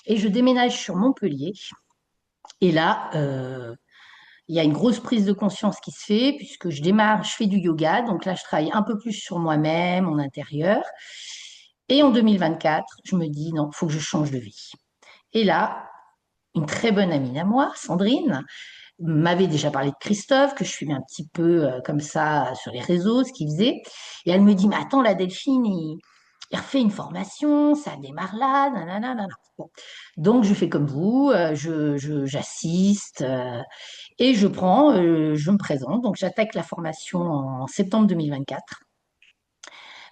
et je déménage sur Montpellier. Et là, il y a une grosse prise de conscience qui se fait puisque je démarre, je fais du yoga. Donc là, je travaille un peu plus sur moi-même, mon intérieur. Et en 2024, je me dis, non, il faut que je change de vie. Et là, une très bonne amie à moi, Sandrine, m'avait déjà parlé de Christophe, que je suivais un petit peu comme ça sur les réseaux, ce qu'il faisait. Et elle me dit, mais attends, la Delphine, il refait une formation, ça démarre là, nanana, nanana. Bon. Donc, je fais comme vous, j'assiste et je me présente. Donc, j'attaque la formation en septembre 2024.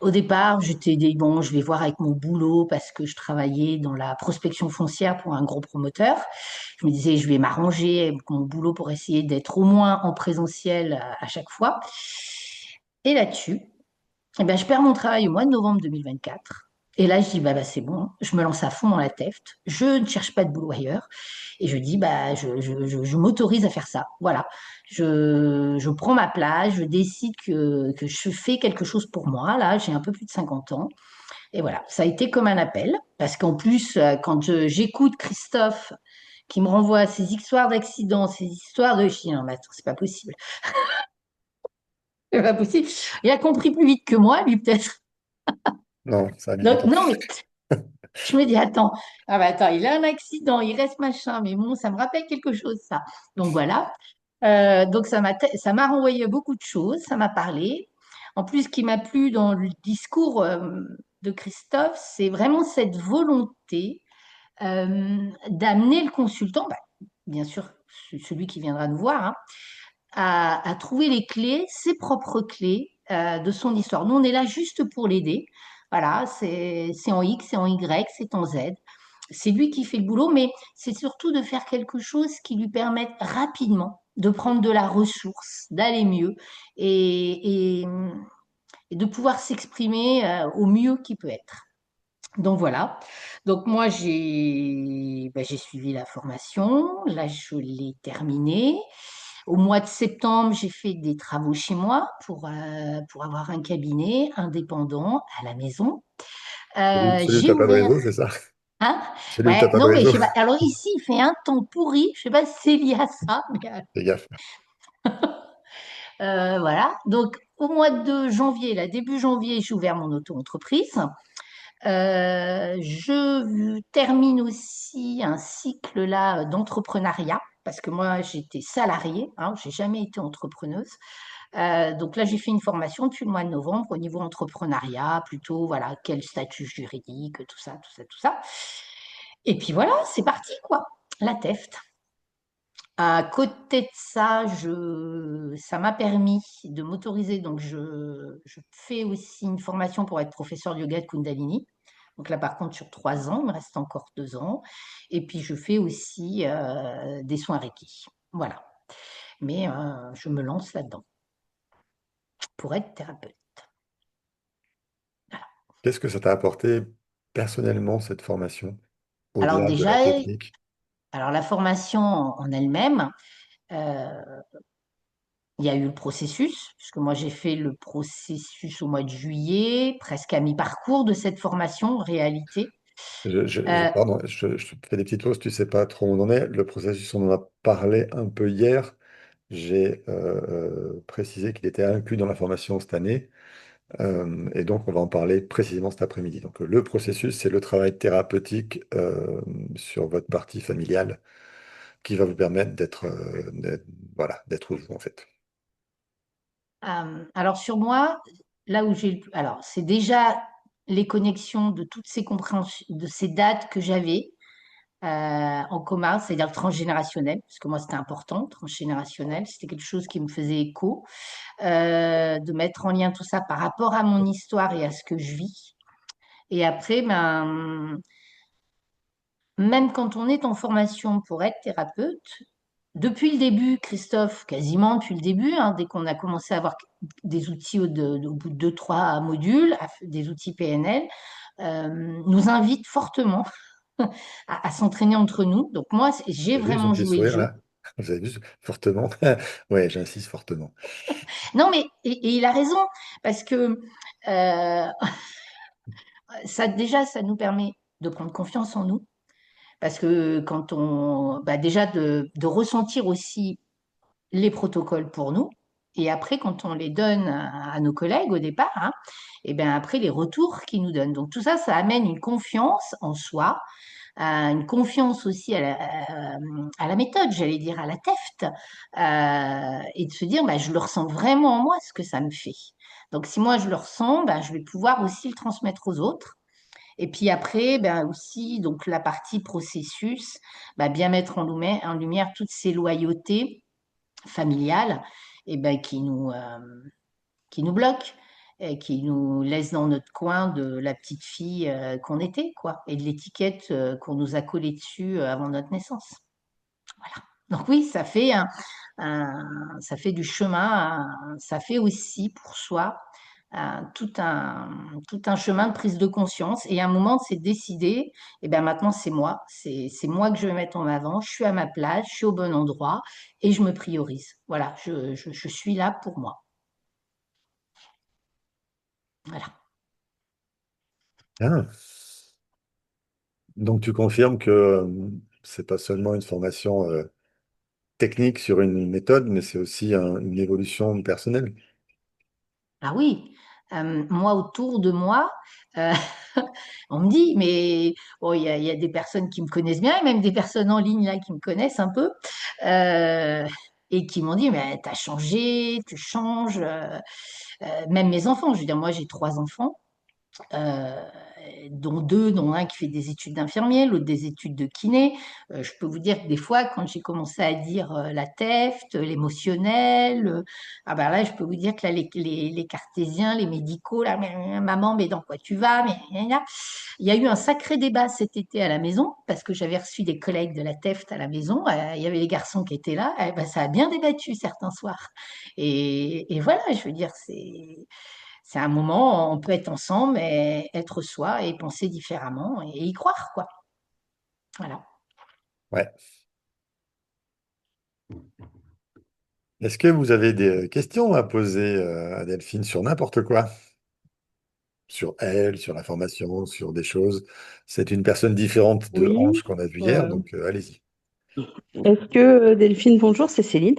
Au départ, j'étais dit, bon, je vais voir avec mon boulot parce que je travaillais dans la prospection foncière pour un gros promoteur. Je me disais, je vais m'arranger avec mon boulot pour essayer d'être au moins en présentiel à chaque fois. Et là-dessus, eh ben, je perds mon travail au mois de novembre 2024. Et là, je dis, c'est bon, je me lance à fond dans la TEFT. Je ne cherche pas de boulot ailleurs. Et je dis, je m'autorise à faire ça. Voilà. Je prends ma place, je décide que je fais quelque chose pour moi. Là, j'ai un peu plus de 50 ans. Et voilà, ça a été comme un appel. Parce qu'en plus, quand j'écoute Christophe qui me renvoie ces histoires d'accidents, ces histoires de... Je dis, non, mais attends, c'est pas possible. C'est pas possible. Il a compris plus vite que moi, lui, peut-être. Non, ça a mis du Donc, temps. non, mais je me dis, attends, attends, il a un accident, il reste machin, mais bon, ça me rappelle quelque chose, ça. Donc voilà. Donc ça m'a renvoyé beaucoup de choses, ça m'a parlé. En plus, ce qui m'a plu dans le discours de Christophe, c'est vraiment cette volonté d'amener le consultant, bien sûr, celui qui viendra nous voir, hein, à trouver les clés, ses propres clés de son histoire. Nous, on est là juste pour l'aider. Voilà, c'est en X, c'est en Y, c'est en Z. C'est lui qui fait le boulot, mais c'est surtout de faire quelque chose qui lui permette rapidement de prendre de la ressource, d'aller mieux et, et- et de pouvoir s'exprimer au mieux qu'il peut être. Donc voilà. Donc moi, j'ai suivi la formation. Là, je l'ai terminée. Au mois de septembre, j'ai fait des travaux chez moi pour avoir un cabinet indépendant à la maison. Celui où J'ai t'as pas de ouvert, réseau, c'est ça? hein? Celui où t'as Ouais, pas de non, mais je réseau. sais pas. Alors ici, il fait un temps pourri. Je sais pas si c'est lié à ça, mais Fais gaffe. voilà. Donc au mois de janvier, là, début janvier, j'ai ouvert mon auto-entreprise. Je termine aussi un cycle là d'entrepreneuriat parce que moi j'étais salariée, hein, j'ai jamais été entrepreneuse. Donc là j'ai fait une formation depuis le mois de novembre au niveau entrepreneuriat, plutôt voilà quel statut juridique, tout ça, tout ça, tout ça. Et puis voilà, c'est parti quoi, la TEFT. À côté de ça, ça m'a permis de m'autoriser. Donc, je fais aussi une formation pour être professeur de yoga de Kundalini. Donc là, par contre, sur 3 ans, il me reste encore 2 ans. Et puis, je fais aussi des soins Reiki. Voilà. Mais je me lance là-dedans pour être thérapeute. Voilà. Qu'est-ce que ça t'a apporté personnellement, cette formation, Alors au-delà de la déjà, technique? alors la formation en elle-même, euh, il y a eu le processus, puisque moi j'ai fait le processus au mois de juillet, presque à mi-parcours de cette formation en réalité. Euh, Pardon, je te fais des petites pauses, tu sais pas trop où on en est. Le processus, on en a parlé un peu hier. J'ai précisé qu'il était inclus dans la formation cette année. Et donc, on va en parler précisément cet après-midi. Donc, le processus, c'est le travail thérapeutique sur votre partie familiale qui va vous permettre voilà, d'être vous, en fait. alors sur moi, là où alors c'est déjà les connexions de toutes ces compréhensions, de ces dates que j'avais en commun, c'est-à-dire le transgénérationnel, parce que moi c'était important, transgénérationnel, c'était quelque chose qui me faisait écho, de mettre en lien tout ça par rapport à mon histoire et à ce que je vis. Et après, même quand on est en formation pour être thérapeute, depuis le début, Christophe, quasiment depuis le début, hein, dès qu'on a commencé à avoir des outils au bout de 2, 3 modules, des outils PNL, nous invite fortement à s'entraîner entre nous. Donc moi, j'ai Vous avez vu son vraiment petit joué le sourire jeu. là? Vous avez vu fortement? Ouais, j'insiste fortement. Non, mais et il a raison, parce que euh, ça déjà, ça nous permet de prendre confiance en nous, Parce que quand déjà de ressentir aussi les protocoles pour nous. Et après, quand on les donne à nos collègues au départ, hein, et bien après les retours qu'ils nous donnent. Donc tout ça, ça amène une confiance en soi, une confiance aussi à la méthode, j'allais dire, à la TEFT, et de se dire, bah, je le ressens vraiment en moi, ce que ça me fait. Donc si moi je le ressens, bah, je vais pouvoir aussi le transmettre aux autres. Et puis après, ben aussi, donc la partie processus, bah, bien mettre en lumière toutes ces loyautés familiales et ben, qui nous bloquent, et qui nous laissent dans notre coin de la petite fille qu'on était, quoi, et de l'étiquette qu'on nous a collée dessus avant notre naissance. Voilà. Donc oui, ça fait du chemin, ça fait aussi pour soi tout un chemin de prise de conscience et à un moment c'est décidé, et bien maintenant c'est moi que je vais mettre en avant, je suis à ma place, je suis au bon endroit et je me priorise. Voilà, je suis là pour moi. Voilà. Ah. Donc tu confirmes que c'est pas seulement une formation technique sur une méthode, mais c'est aussi une évolution personnelle. Ah oui, moi autour de moi, euh, on me dit, mais bon, il y a des personnes qui me connaissent bien, et même des personnes en ligne là qui me connaissent un peu, euh, et qui m'ont dit, mais t'as changé, tu changes. Même mes enfants, je veux dire, moi j'ai trois enfants, euh, dont un qui fait des études d'infirmier, l'autre des études de kiné. Je peux vous dire que des fois, quand j'ai commencé à dire la TEFT, l'émotionnel, ah ben là, je peux vous dire que là, les cartésiens, les médicaux, là, maman, mais dans quoi tu vas? Mais, gna, gna. Il y a eu un sacré débat cet été à la maison, parce que j'avais reçu des collègues de la TEFT à la maison. Il y avait les garçons qui étaient là. Eh ben, ça a bien débattu certains soirs. Et voilà, je veux dire, c'est un moment, où on peut être ensemble, et être soi et penser différemment et y croire, quoi. Voilà. Ouais. Est-ce que vous avez des questions à poser à Delphine sur n'importe quoi? Sur elle, sur la formation, sur des choses. C'est une personne différente de Ange Oui. qu'on a vu hier, euh, donc allez-y. Est-ce que, Delphine, bonjour, c'est Céline.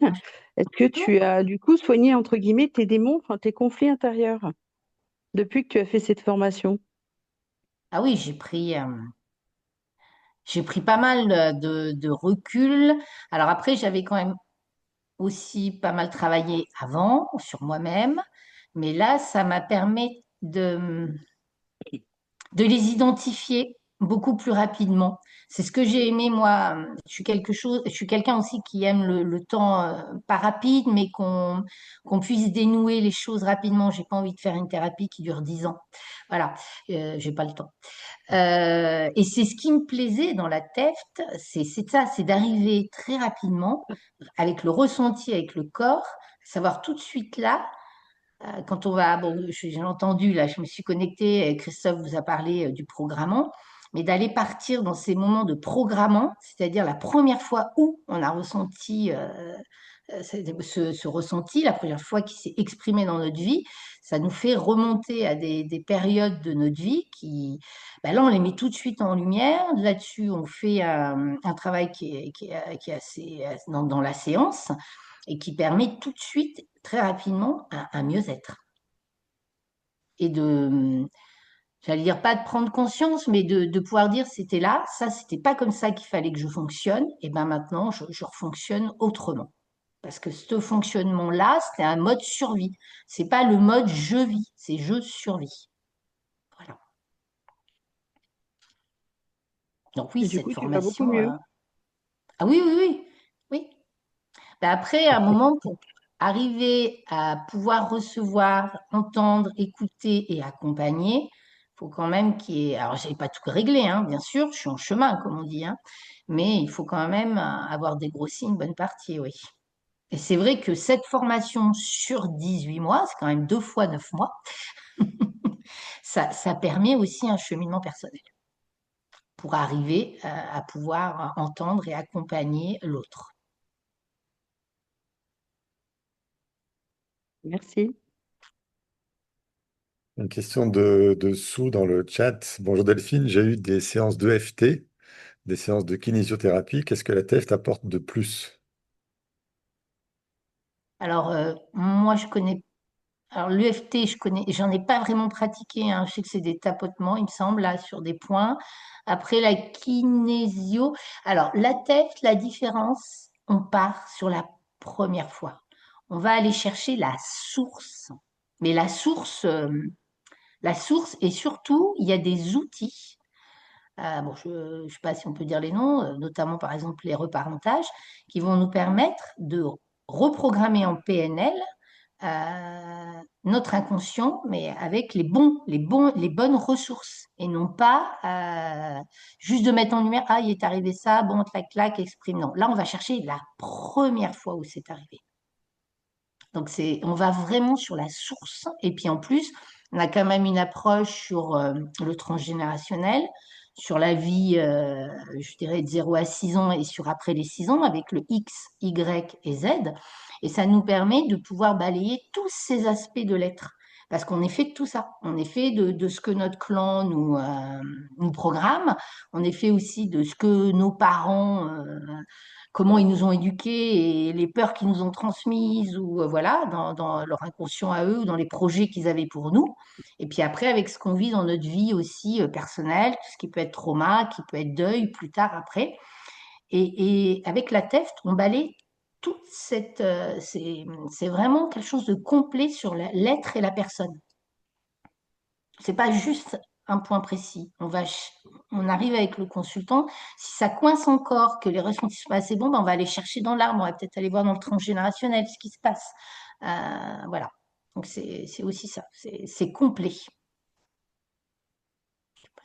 Est-ce que tu as du coup soigné, entre guillemets, tes démons, enfin tes conflits intérieurs depuis que tu as fait cette formation? Ah oui, j'ai pris pas mal de recul. Alors après, j'avais quand même aussi pas mal travaillé avant sur moi-même, mais là, ça m'a permis de les identifier beaucoup plus rapidement. C'est ce que j'ai aimé, moi. Je suis quelqu'un aussi qui aime le temps, pas rapide, mais qu'on puisse dénouer les choses rapidement. J'ai pas envie de faire une thérapie qui dure 10 ans. Voilà, j'ai pas le temps. Et c'est ce qui me plaisait dans la TEFT, c'est ça, c'est d'arriver très rapidement avec le ressenti, avec le corps, savoir tout de suite là quand on va, bon, j'ai entendu, là, je me suis connectée, Christophe vous a parlé du programmant, mais d'aller partir dans ces moments de programmant, c'est-à-dire la première fois où on a ressenti ce ressenti, la première fois qu'il s'est exprimé dans notre vie, ça nous fait remonter à des périodes de notre vie qui, ben là, on les met tout de suite en lumière. Là-dessus, on fait un travail qui est assez dans la séance et qui permet tout de suite, très rapidement, un mieux-être. Et j'allais dire pas de prendre conscience, mais de pouvoir dire c'était là, ça, c'était pas comme ça qu'il fallait que je fonctionne, et ben maintenant, je refonctionne autrement. Parce que ce fonctionnement-là, c'était un mode survie. C'est pas le mode je vis, c'est je survis. Voilà. Donc oui, Et du cette coup, tu vas beaucoup formation. mieux. Ah oui, oui, oui, oui. Ben après, à un moment, pour arriver à pouvoir recevoir, entendre, écouter et accompagner, il faut quand même qu'il y ait. Alors, je n'ai pas tout réglé, hein, bien sûr, je suis en chemin, comme on dit, hein, mais il faut quand même avoir dégrossi une bonne partie, oui. Et c'est vrai que cette formation sur 18 mois, c'est quand même 2 fois 9 mois, ça permet aussi un cheminement personnel pour arriver à pouvoir entendre et accompagner l'autre. Merci. Une question de Sue dans le chat. Bonjour Delphine, j'ai eu des séances de d'EFT des séances de kinésiothérapie, qu'est-ce que la TEF t'apporte de plus? Alors, moi, je connais. Alors, l'EFT, j'en ai pas vraiment pratiqué, hein. Je sais que c'est des tapotements, il me semble, là, sur des points. Après, la kinésio. Alors, la tête, la différence, on part sur la première fois. On va aller chercher la source. Mais la source, et surtout, il y a des outils. Bon, je ne sais pas si on peut dire les noms, notamment par exemple les reparentages, qui vont nous permettre de reprogrammer en PNL notre inconscient, mais avec les bonnes ressources, et non pas juste de mettre en lumière, ah, il est arrivé ça, bon, clac, clac, exprime. Non, là, on va chercher la première fois où c'est arrivé. Donc, on va vraiment sur la source. Et puis, en plus, on a quand même une approche sur le transgénérationnel, sur la vie, je dirais, de 0 à 6 ans et sur après les 6 ans, avec le X, Y et Z. Et ça nous permet de pouvoir balayer tous ces aspects de l'être. Parce qu'on est fait de tout ça. On est fait de ce que notre clan nous programme. On est fait aussi de ce que nos parents comment ils nous ont éduqués et les peurs qu'ils nous ont transmises ou voilà dans leur inconscient à eux ou dans les projets qu'ils avaient pour nous. Et puis après avec ce qu'on vit dans notre vie aussi personnelle, tout ce qui peut être trauma, qui peut être deuil plus tard après. Et avec la TEFT, on balaye toute cette c'est vraiment quelque chose de complet sur l'être et la personne. C'est pas juste un point précis. On arrive avec le consultant. Si ça coince encore, que les ressentis sont pas assez bons, ben on va aller chercher dans l'arbre. On va peut-être aller voir dans le transgénérationnel ce qui se passe. Voilà. Donc c'est aussi ça. C'est complet. Je sais pas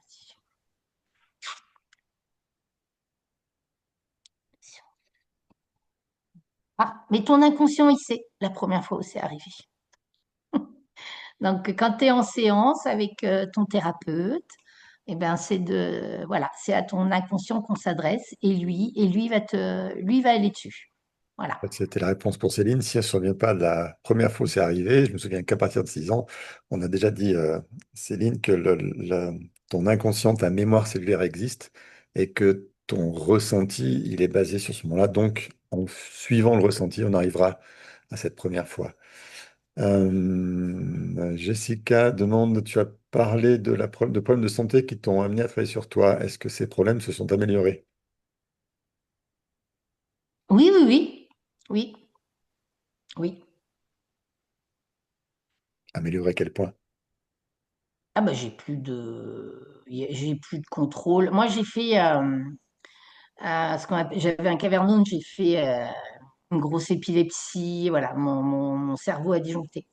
Ah, mais ton inconscient, il sait la première fois où c'est arrivé. Donc, quand tu es en séance avec ton thérapeute, eh ben, voilà, c'est à ton inconscient qu'on s'adresse lui va aller dessus. Voilà. En fait, c'était la réponse pour Céline. Si elle ne se souvient pas de la première fois où c'est arrivé, je me souviens qu'à partir de 6 ans, on a déjà dit, Céline, que ton inconscient, ta mémoire cellulaire existe et que ton ressenti, il est basé sur ce moment-là. Donc, en suivant le ressenti, on arrivera à cette première fois. Jessica demande, tu as parlé de problèmes de santé qui t'ont amené à travailler sur toi. Est-ce que ces problèmes se sont améliorés? Oui, oui, oui. Oui, oui. Améliorés à quel point? Ah bah j'ai plus de contrôle. Moi j'ai fait j'avais un cavernous, j'ai fait une grosse épilepsie, voilà, mon cerveau a disjoncté.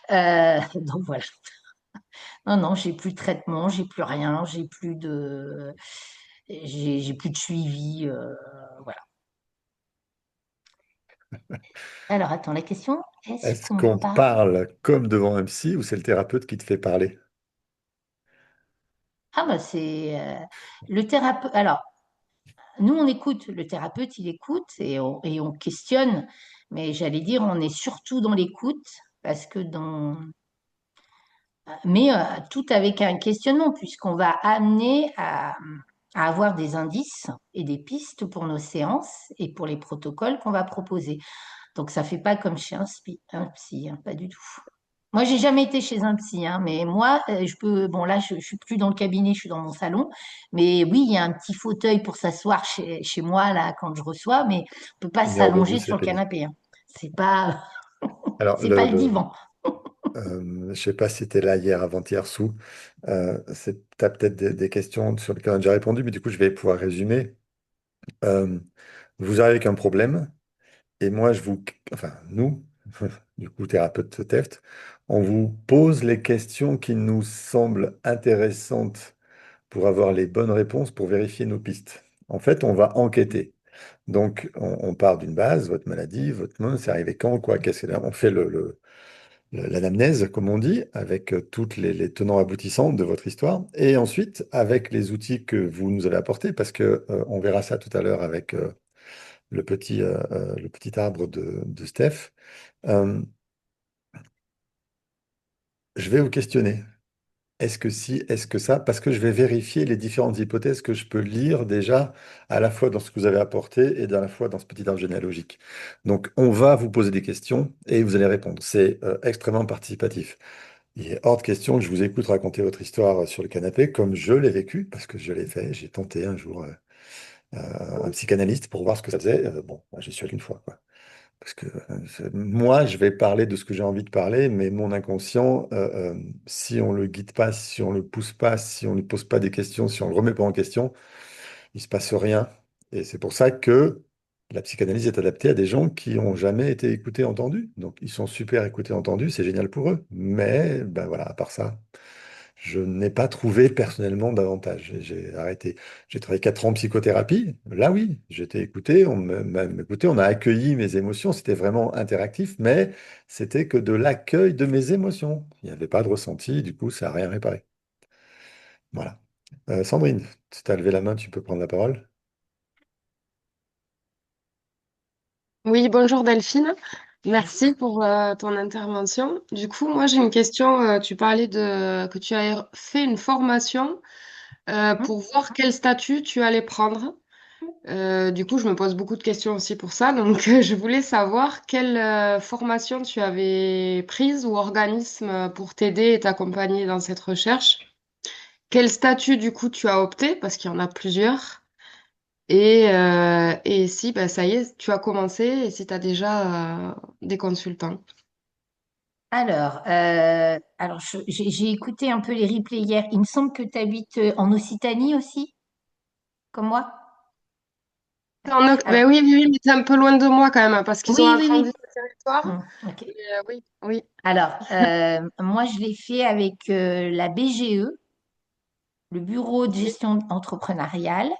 Donc voilà. Non, non, j'ai plus de traitement, j'ai plus rien, j'ai plus de suivi, voilà. Alors attends, la question, est-ce Est-ce qu'on qu'on parle? parle comme devant un psy ou c'est le thérapeute qui te fait parler? Ah bah le thérapeute. Alors, nous on écoute, le thérapeute il écoute et on questionne, mais j'allais dire on est surtout dans l'écoute parce que mais tout avec un questionnement puisqu'on va amener à avoir des indices et des pistes pour nos séances et pour les protocoles qu'on va proposer. Donc, ça fait pas comme chez un psy, hein, pas du tout. Moi, j'ai jamais été chez un psy, hein, mais moi, je peux. Bon, là, je suis plus dans le cabinet, je suis dans mon salon. Mais oui, il y a un petit fauteuil pour s'asseoir chez moi là quand je reçois, mais on peut pas Une heure debout, s'allonger c'est sur le pénible. canapé, hein. C'est pas, Alors, c'est pas le divan. je sais pas si tu es là hier, avant-hier, sous. Tu as peut-être des questions sur lesquelles on a déjà répondu, mais du coup, je vais pouvoir résumer. Euh, Vous arrivez avec un problème, et moi, enfin, nous, du coup, thérapeute TEFT, on vous pose les questions qui nous semblent intéressantes pour avoir les bonnes réponses, pour vérifier nos pistes. En fait, on va enquêter. Donc, on part d'une base, votre maladie, votre nom, c'est arrivé quand, quoi, on fait l'anamnèse, comme on dit, avec toutes les tenants aboutissants de votre histoire, et ensuite avec les outils que vous nous avez apportés, parce que on verra ça tout à l'heure avec le petit arbre de Steph. Euh, je vais vous questionner. est-ce que si, est-ce que ça, parce que je vais vérifier les différentes hypothèses que je peux lire déjà, à la fois dans ce que vous avez apporté et à la fois dans ce petit arbre généalogique. Donc, on va vous poser des questions et vous allez répondre. C'est extrêmement participatif. Il est hors de question que je vous écoute raconter votre histoire sur le canapé comme je l'ai vécu, parce que je l'ai fait. J'ai tenté un jour un psychanalyste pour voir ce que ça faisait. Bon, moi, j'y suis allé une fois, quoi. Parce que moi, je vais parler de ce que j'ai envie de parler, mais mon inconscient, si on le guide pas, si on le pousse pas, si on ne pose pas des questions, si on le remet pas en question, il se passe rien. Et c'est pour ça que la psychanalyse est adaptée à des gens qui ont jamais été écoutés, entendus. Donc, ils sont super écoutés, entendus, c'est génial pour eux. Mais, ben voilà, à part ça. Je n'ai pas trouvé personnellement d'avantage. J'ai arrêté. J'ai travaillé 4 ans en psychothérapie. Là, oui, j'ai été écouté, m'a écouté, on a accueilli mes émotions. C'était vraiment interactif, mais c'était que de l'accueil de mes émotions. Il n'y avait pas de ressenti, du coup, ça n'a rien réparé. Voilà. Sandrine, si tu as levé la main, tu peux prendre la parole. Oui, bonjour Delphine. Merci pour ton intervention. Du coup, moi j'ai une question. Tu parlais de que tu as fait une formation Hum. pour voir quel statut tu allais prendre. Du coup, je me pose beaucoup de questions aussi pour ça. Donc, je voulais savoir quelle formation tu avais prise ou organisme pour t'aider et t'accompagner dans cette recherche. Quel statut du coup tu as opté, parce qu'il y en a plusieurs. Et si, bah, ça y est, tu as commencé et si tu as déjà des consultants. J'ai écouté un peu les replays hier. Il me semble que tu habites en Occitanie aussi, comme moi. Alors, Ben oui, oui, oui, mais c'est un peu loin de moi quand même, parce qu'ils ont oui, oui, agrandi oui. le territoire. Ok. Mais, oui, oui. Alors, moi, je l'ai fait avec la BGE, le Bureau de gestion entrepreneuriale.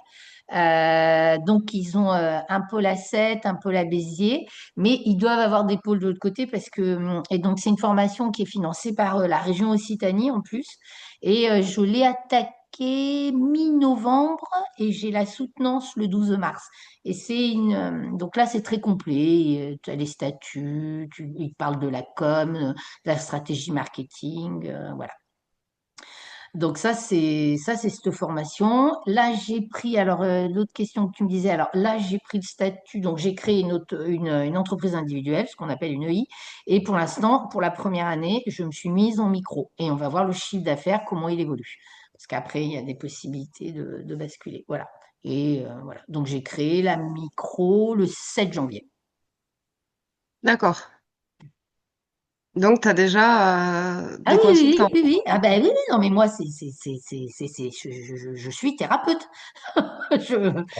Donc, ils ont un pôle à Sète, un pôle à Béziers, mais ils doivent avoir des pôles de l'autre côté parce que, et donc, c'est une formation qui est financée par la région Occitanie en plus. Et je l'ai attaqué mi-novembre et j'ai la soutenance le 12 mars. Et donc là, c'est très complet. Tu as les statuts, ils parlent de la com, de la stratégie marketing, voilà. Donc ça c'est cette formation. Là j'ai pris alors l'autre question que tu me disais. Alors là j'ai pris le statut donc j'ai créé une entreprise individuelle, ce qu'on appelle une EI. Et pour l'instant pour la première année je me suis mise en micro et on va voir le chiffre d'affaires comment il évolue parce qu'après il y a des possibilités de basculer. Voilà. Et voilà donc j'ai créé la micro le 7 janvier. D'accord. Donc, tu as déjà Ah des oui, oui, consultants. oui, oui, oui. Ah ben oui, oui, non, mais moi, je suis thérapeute. En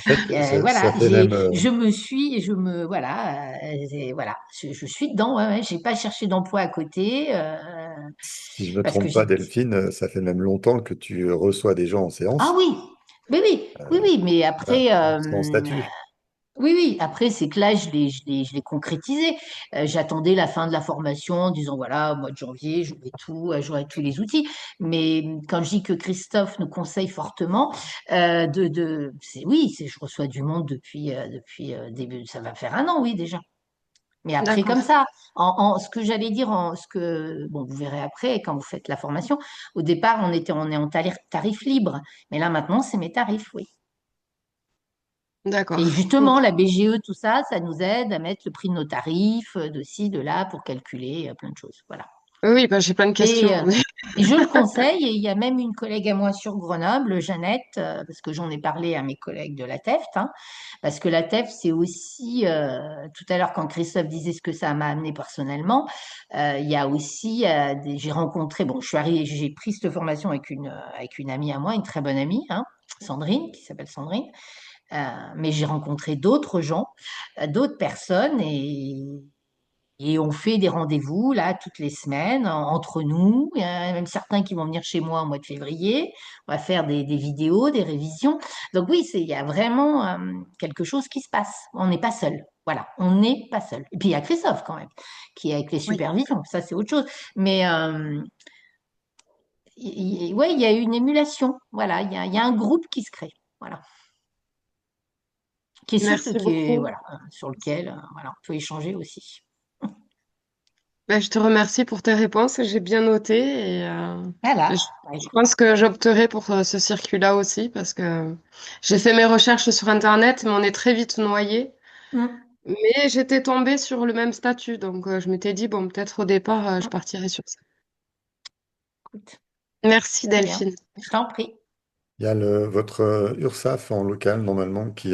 fait, ça Voilà, fait même, voilà, je suis dedans. Ouais, ouais. J'ai pas cherché d'emploi à côté si je me parce que trompe pas, j'ai. Delphine, ça fait même longtemps que tu reçois des gens en Ah séance. oui, oui, oui, oui, oui, mais Voilà, après, sans statut. oui, oui, après, c'est que là, je l'ai concrétisé. J'attendais la fin de la formation en disant, voilà, au mois de janvier, j'aurai tous les outils. Mais quand je dis que Christophe nous conseille fortement, je reçois du monde depuis début, ça va faire un an, oui, déjà. Mais après, comme D'accord. ça, ce que j'allais dire, bon, vous verrez après quand vous faites la formation, au départ, on est en tarif libre. Mais là, maintenant, c'est mes tarifs, oui. Et D'accord. Ok. justement, la BGE, tout ça, ça nous aide à mettre le prix de nos tarifs, de ci, de là, pour calculer plein de choses. Voilà. Oui, bah, j'ai plein de Et, questions. et je le conseille, et il y a même une collègue à moi sur Grenoble, Jeannette, parce que j'en ai parlé à mes collègues de la TEFT, hein, parce que la TEFT, c'est aussi, tout à l'heure quand Christophe disait ce que ça m'a amené personnellement, il y a aussi, j'ai rencontré, bon, j'ai pris cette formation avec une amie à moi, une très bonne amie, hein, Sandrine, qui s'appelle Sandrine. Mais j'ai rencontré d'autres gens, d'autres personnes et on fait des rendez-vous là toutes les semaines entre nous. Il y en a même certains qui vont venir chez moi au mois de février. On va faire des vidéos, des révisions. Donc oui, il y a vraiment quelque chose qui se passe. On n'est pas seul. Voilà, on n'est pas seul. Et puis il y a Christophe quand même, qui est avec les Oui. supervisions. Ça, c'est autre chose. Mais ouais, il y a une émulation. Voilà, il y a un groupe qui se crée. Voilà. Qui est souple, Merci beaucoup. voilà, sur lequel voilà, on peut échanger aussi. Ben, je te remercie pour tes réponses. J'ai bien noté et Voilà. je, je pense que j'opterai pour ce circuit-là aussi parce que j'ai fait mes recherches sur Internet, mais on est très vite noyé. Mm. Mais j'étais tombée sur le même statut, donc je m'étais dit, bon, peut-être au départ, je Mm. partirais sur ça. Écoute, Merci très bien. Delphine. Je t'en prie. Il y a votre URSSAF en local, normalement, qui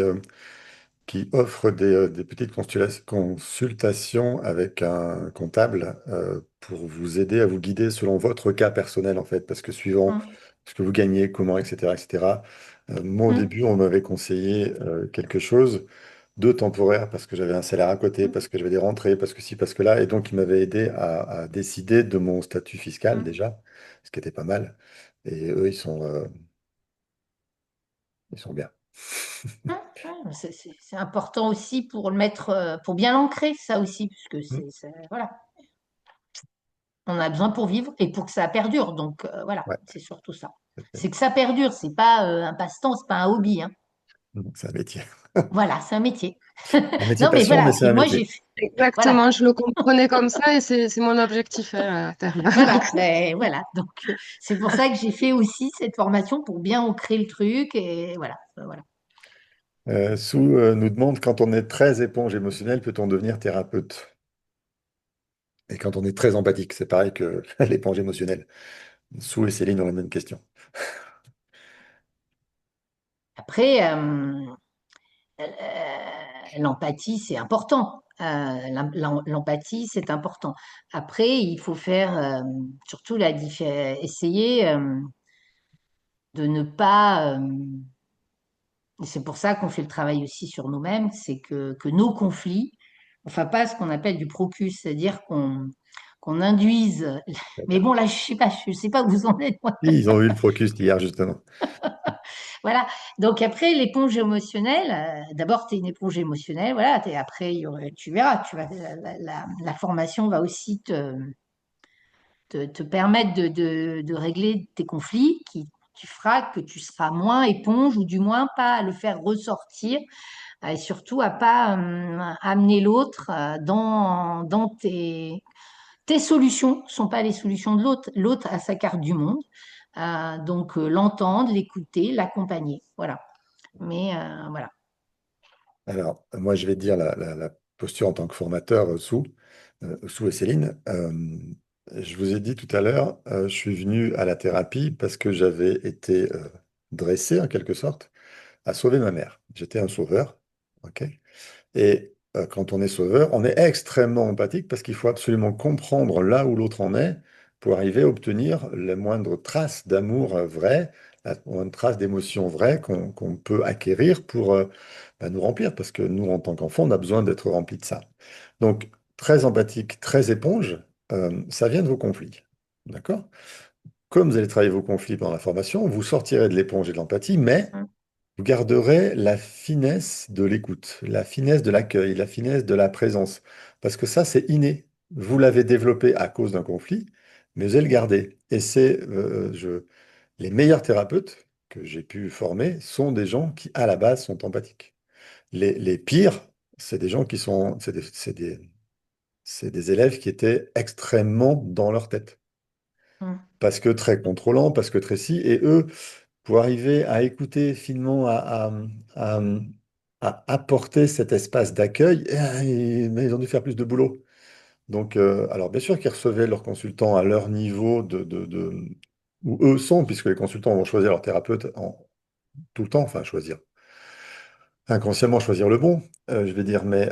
offre des petites consultations avec un comptable pour vous aider à vous guider selon votre cas personnel, en fait, parce que suivant Mm. ce que vous gagnez, comment, etc., etc. Moi, au Mm. début, on m'avait conseillé quelque chose de temporaire parce que j'avais un salaire à côté, Mm. parce que j'avais des rentrées, parce que ci, parce que là, et donc il m'avait aidé à décider de mon statut fiscal Mm. déjà, ce qui était pas mal. Et eux, ils sont bien. Ouais, c'est important aussi pour le mettre, pour bien l'ancrer, ça aussi, puisque Hmm. voilà, on a besoin pour vivre et pour que ça perdure. Donc voilà, Ouais, c'est surtout ça. tout à fait. C'est que ça perdure, c'est pas un passe-temps, c'est pas un hobby, hein. C'est un métier. Voilà, c'est un métier. Un métier Non, mais passion, mais voilà. c'est Et un moi, j'ai métier. fait, voilà, Exactement, je le comprenais comme ça et c'est mon objectif à terme. voilà, ben voilà. Donc c'est pour ça que j'ai fait aussi cette formation pour bien ancrer le truc et voilà, voilà. Sue nous demande, quand on est très éponge émotionnelle, peut-on devenir thérapeute? Et quand on est très empathique, c'est pareil que l'éponge émotionnelle. Sue et Céline ont la même question. Après, l'empathie, c'est important. L'empathie, c'est important. Après, il faut faire surtout essayer de ne pas. Et c'est pour ça qu'on fait le travail aussi sur nous-mêmes, c'est que nos conflits, enfin pas ce qu'on appelle du procus, c'est-à-dire qu'on induise. Mais bon, là, je sais pas où vous en êtes, moi. Ils ont eu le Procust hier, justement. Voilà. Donc après, l'éponge émotionnelle, d'abord, tu es une éponge émotionnelle, voilà. Après, tu verras, la formation va aussi te permettre de régler tes conflits qui fera que tu seras moins éponge ou du moins pas à le faire ressortir et surtout à pas amener l'autre dans tes solutions ne sont pas les solutions de l'autre. L'autre a sa carte du monde. Donc, l'entendre, l'écouter, l'accompagner. Voilà. Mais voilà. Alors, moi, je vais dire la posture en tant que formateur, Sue et Céline. Je vous ai dit tout à l'heure, je suis venu à la thérapie parce que j'avais été dressé, en quelque sorte, à sauver ma mère. J'étais un sauveur, ok? Et quand on est sauveur, on est extrêmement empathique parce qu'il faut absolument comprendre là où l'autre en est pour arriver à obtenir la moindre trace d'amour vrai, la moindre trace d'émotion vraie qu'on peut acquérir pour nous remplir. Parce que nous, en tant qu'enfants, on a besoin d'être remplis de ça. Donc, très empathique, très éponge, ça vient de vos conflits. D'accord? Comme vous allez travailler vos conflits pendant la formation, vous sortirez de l'éponge et de l'empathie, mais Mm, vous garderez la finesse de l'écoute, la finesse de l'accueil, la finesse de la présence. Parce que ça, c'est inné. Vous l'avez développé à cause d'un conflit, mais vous allez le garder. Et les meilleurs thérapeutes que j'ai pu former sont des gens qui, à la base, sont empathiques. Les pires, c'est des gens qui sont, c'est des élèves qui étaient extrêmement dans leur tête. mm, Parce que très contrôlants, parce que très si, et eux, pour arriver à écouter finement, à- à apporter cet espace d'accueil, mais ils ont dû faire plus de boulot. Donc, alors bien sûr qu'ils recevaient leurs consultants à leur niveau où eux sont, puisque les consultants vont choisir leur thérapeute tout le temps, enfin choisir, inconsciemment choisir le bon, je vais dire, mais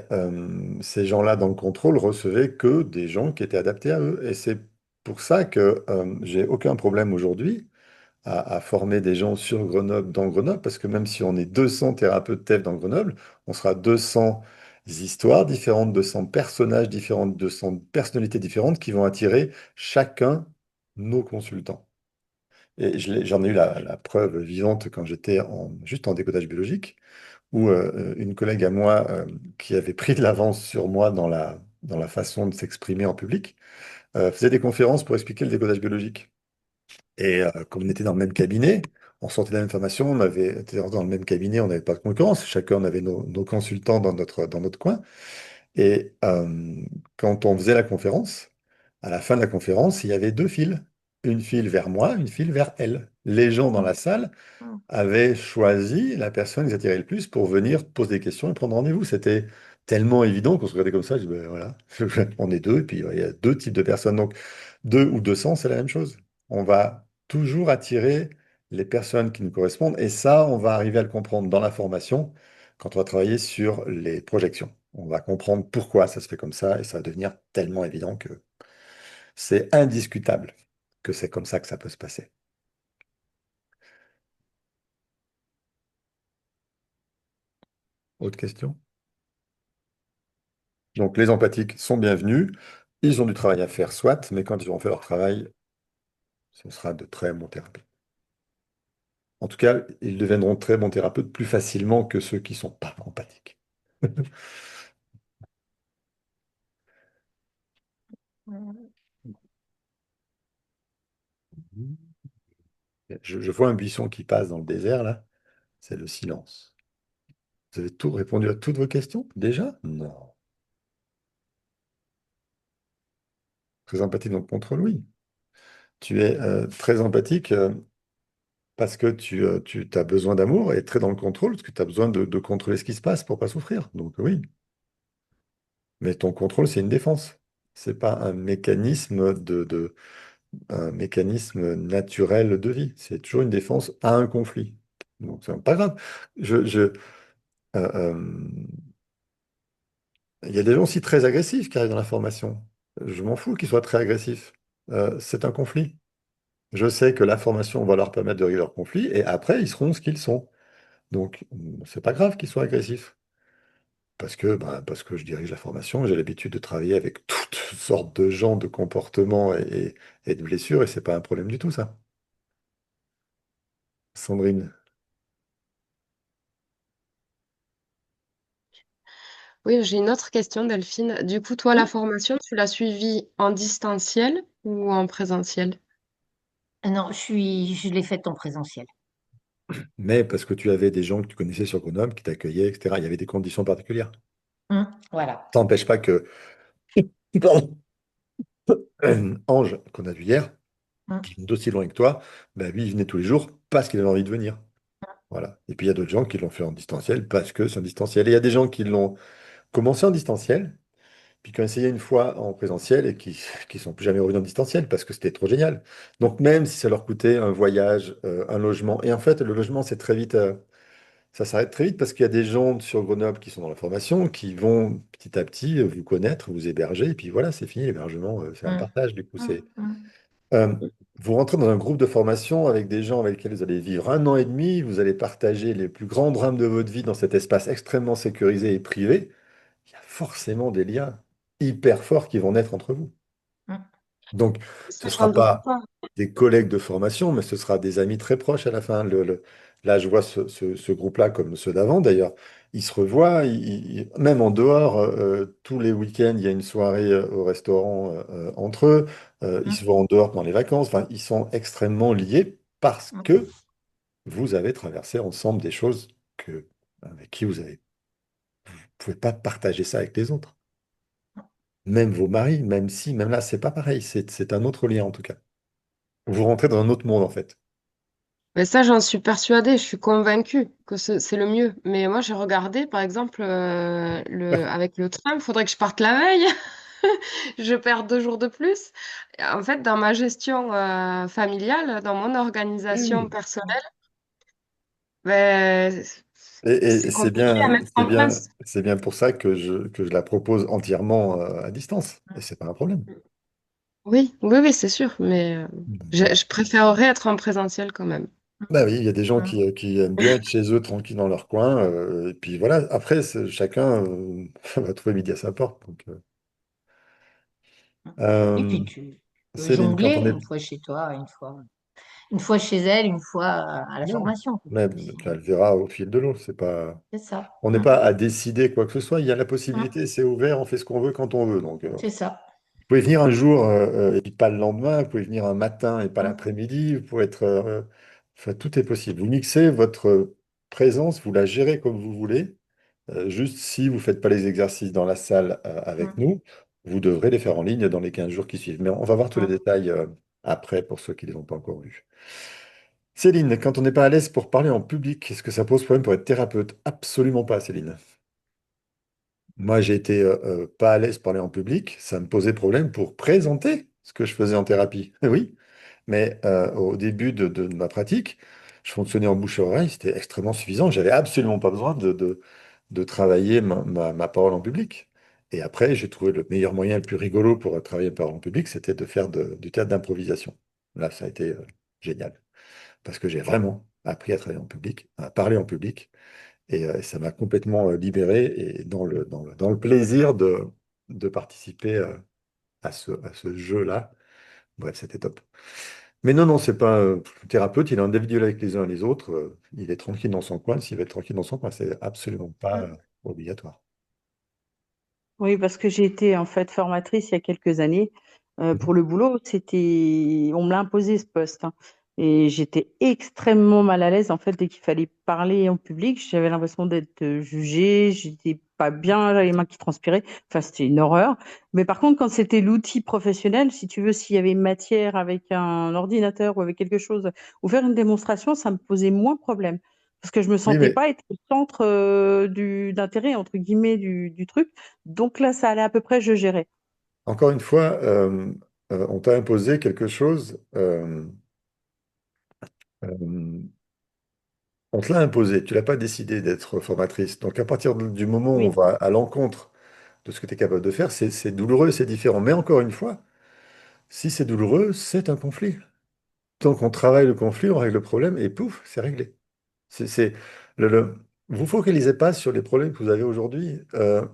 ces gens-là dans le contrôle recevaient que des gens qui étaient adaptés à eux. Et c'est pour ça que j'ai aucun problème aujourd'hui à former des gens sur Grenoble, dans Grenoble, parce que même si on est 200 thérapeutes TEF dans Grenoble, on sera 200 histoires différentes, 200 personnages différents, 200 personnalités différentes qui vont attirer chacun nos consultants. Et j'en ai eu la preuve vivante quand j'étais juste en décodage biologique, où une collègue à moi qui avait pris de l'avance sur moi dans la façon de s'exprimer en public, faisait des conférences pour expliquer le décodage biologique. Et comme on était dans le même cabinet, on sortait de la même formation, on avait été dans le même cabinet, on n'avait pas de concurrence, chacun on avait nos consultants dans notre coin. Et quand on faisait la conférence, À la fin de la conférence, il y avait deux files. Une file vers moi, une file vers elle. Les gens dans la Mm. salle Mm. avaient choisi la personne qui les attirait le plus pour venir poser des questions et prendre rendez-vous. C'était tellement évident qu'on se regardait comme ça. Je dis, ben voilà, on est deux, et puis il y a deux types de personnes. Donc, 2 ou 200, c'est la même chose. On va toujours attirer les personnes qui nous correspondent. Et ça, on va arriver à le comprendre dans la formation quand on va travailler sur les projections. On va comprendre pourquoi ça se fait comme ça et ça va devenir tellement évident que c'est indiscutable que c'est comme ça que ça peut se passer. Autre question? Donc, les empathiques sont bienvenus. Ils ont du travail à faire, soit, mais quand ils auront fait leur travail, ce sera de très bons thérapeutes. En tout cas, ils deviendront très bons thérapeutes plus facilement que ceux qui ne sont pas empathiques. Je vois un buisson qui passe dans le désert, là. C'est le silence. Vous avez tout répondu à toutes vos questions? Déjà? Non. Très empathique, donc contrôle, oui. Tu es très empathique parce que tu as besoin d'amour et très dans le contrôle, parce que tu as besoin de contrôler ce qui se passe pour pas souffrir. Donc oui. Mais ton contrôle, c'est une défense. C'est pas un mécanisme un mécanisme naturel de vie. C'est toujours une défense à un conflit. Donc c'est pas grave. Euh, euh, il y a des gens aussi très agressifs qui arrivent dans la formation. Je m'en fous qu'ils soient très agressifs. C'est un conflit. Je sais que la formation va leur permettre de régler leur conflit et après, ils seront ce qu'ils sont. Donc, c'est pas grave qu'ils soient agressifs. Parce que je dirige la formation, j'ai l'habitude de travailler avec toutes sortes de gens, de comportements et de blessures, et c'est pas un problème du tout, ça. Sandrine. Oui, j'ai une autre question, Delphine. Du coup, toi, la Oui. formation, tu l'as suivie en distanciel ou en présentiel? Non, je l'ai faite en présentiel. Mais parce que tu avais des gens que tu connaissais sur Grenoble qui t'accueillaient, etc. Il y avait des conditions particulières. Voilà. Ça n'empêche pas que pardon, Ange, qu'on a vu hier, Mm. qui est d'aussi loin que toi, bah, lui, il venait tous les jours parce qu'il avait envie de venir. Voilà. Et puis il y a d'autres gens qui l'ont fait en distanciel parce que c'est en distanciel. Et il y a des gens qui l'ont commencé en distanciel, puis qui ont essayé une fois en présentiel et qui sont plus jamais revenus en distanciel parce que c'était trop génial. Donc même si ça leur coûtait un voyage, un logement, et en fait le logement c'est très vite, ça s'arrête très vite parce qu'il y a des gens sur Grenoble qui sont dans la formation qui vont petit à petit vous connaître, vous héberger, et puis voilà, c'est fini l'hébergement, c'est un Mm. partage du coup. Mm. Mm. Euh, Vous rentrez dans un groupe de formation avec des gens avec lesquels vous allez vivre 1 an et demi, vous allez partager les plus grands drames de votre vie dans cet espace extrêmement sécurisé et privé. Il y a forcément des liens hyper forts qui vont naître entre vous. Mm. Donc, ce Ça, ne j'en sera doute pas pas. des collègues de formation, mais ce sera des amis très proches à la fin. Là, je vois ce groupe-là comme ceux d'avant, d'ailleurs. Ils se revoient, même en dehors, tous les week-ends, il y a une soirée au restaurant entre eux. Ils Mm. se voient en dehors pendant les vacances. Enfin, ils sont extrêmement liés parce Mm. que vous avez traversé ensemble des choses avec qui vous ne pouvez pas partager ça avec les autres. Même vos maris, même si, même là, c'est pas pareil. C'est un autre lien en tout cas. Vous rentrez dans un autre monde en fait. Mais ça, j'en suis persuadée, je suis convaincue que c'est le mieux. Mais moi, j'ai regardé, par exemple, avec le train, il faudrait que je parte la veille. Je perds 2 jours de plus. En fait, dans ma gestion familiale, dans mon Oui, organisation oui. personnelle, ben, Et c'est compliqué à mettre en place. c'est bien pour ça que je la propose entièrement à distance. Et c'est pas un problème. Oui, oui, oui, c'est sûr. Mais Donc, je préférerais être en présentiel quand même. bah oui, il y a des gens Mm. qui aiment bien être chez eux, tranquilles dans leur coin. Et puis voilà, après, chacun va trouver midi à sa porte. Donc, Et puis euh, tu peux Céline, quand jongler on est... une fois chez toi, une fois chez elle, une fois à la Ouais. formation. Même, puis elle verra au fil de l'eau. C'est pas... C'est ça. On n'est Mm. pas à décider quoi que ce soit. Il y a la Mm. possibilité, c'est ouvert, on fait ce qu'on veut quand on veut. Donc, C'est ça. vous pouvez venir un jour et puis pas le lendemain. Vous pouvez venir un matin et pas Mm. l'après-midi. Vous pouvez être, enfin, tout est possible. Vous mixez votre présence, vous la gérez comme vous voulez. Juste si vous ne faites pas les exercices dans la salle avec Mm. nous, vous devrez les faire en ligne dans les 15 jours qui suivent. Mais on va voir tous les Mm. détails après pour ceux qui ne les ont pas encore vus. Céline, quand on n'est pas à l'aise pour parler en public, est-ce que ça pose problème pour être thérapeute? Absolument pas, Céline. Moi, j'ai été pas à l'aise pour parler en public. Ça me posait problème pour présenter ce que je faisais en thérapie. Oui, mais au début de ma pratique, je fonctionnais en bouche-oreille. C'était extrêmement suffisant. J'avais absolument pas besoin de travailler ma parole en public. Et après, j'ai trouvé le meilleur moyen, le plus rigolo pour travailler ma parole en public, c'était de faire du théâtre d'improvisation. Là, ça a été génial. Parce que j'ai vraiment appris à travailler en public, à parler en public. Et ça m'a complètement libéré et dans le plaisir de participer à ce jeu-là. Bref, c'était top. Mais non, non, c'est pas le thérapeute, il est individuel avec les uns et les autres. Il est tranquille dans son coin. S'il veut être tranquille dans son coin, c'est absolument pas Mm. obligatoire. Oui, parce que j'ai été en fait formatrice il y a quelques années. Mhm. Pour le boulot, on me l'a imposé ce poste, hein. Et j'étais extrêmement mal à l'aise en fait dès qu'il fallait parler en public. J'avais l'impression d'être jugée, j'étais pas bien, j'avais les mains qui transpiraient. Enfin, c'était une horreur. Mais par contre, quand c'était l'outil professionnel, si tu veux, s'il y avait une matière avec un ordinateur ou avec quelque chose, ou faire une démonstration, ça me posait moins problème. Parce que je me Oui, sentais mais pas être au centre d'intérêt, entre guillemets, du truc. Donc là, ça allait à peu près, je gérais. encore une fois, on t'a imposé quelque chose. Euh, on te l'a imposé. Tu l'as pas décidé d'être formatrice. Donc à partir du moment où on Oui. va à l'encontre de ce que tu es capable de faire, c'est douloureux, c'est différent. Mais encore une fois, si c'est douloureux, c'est un conflit. Tant qu'on travaille le conflit, on règle le problème et pouf, c'est réglé. C'est vous focalisez pas sur les problèmes que vous avez aujourd'hui.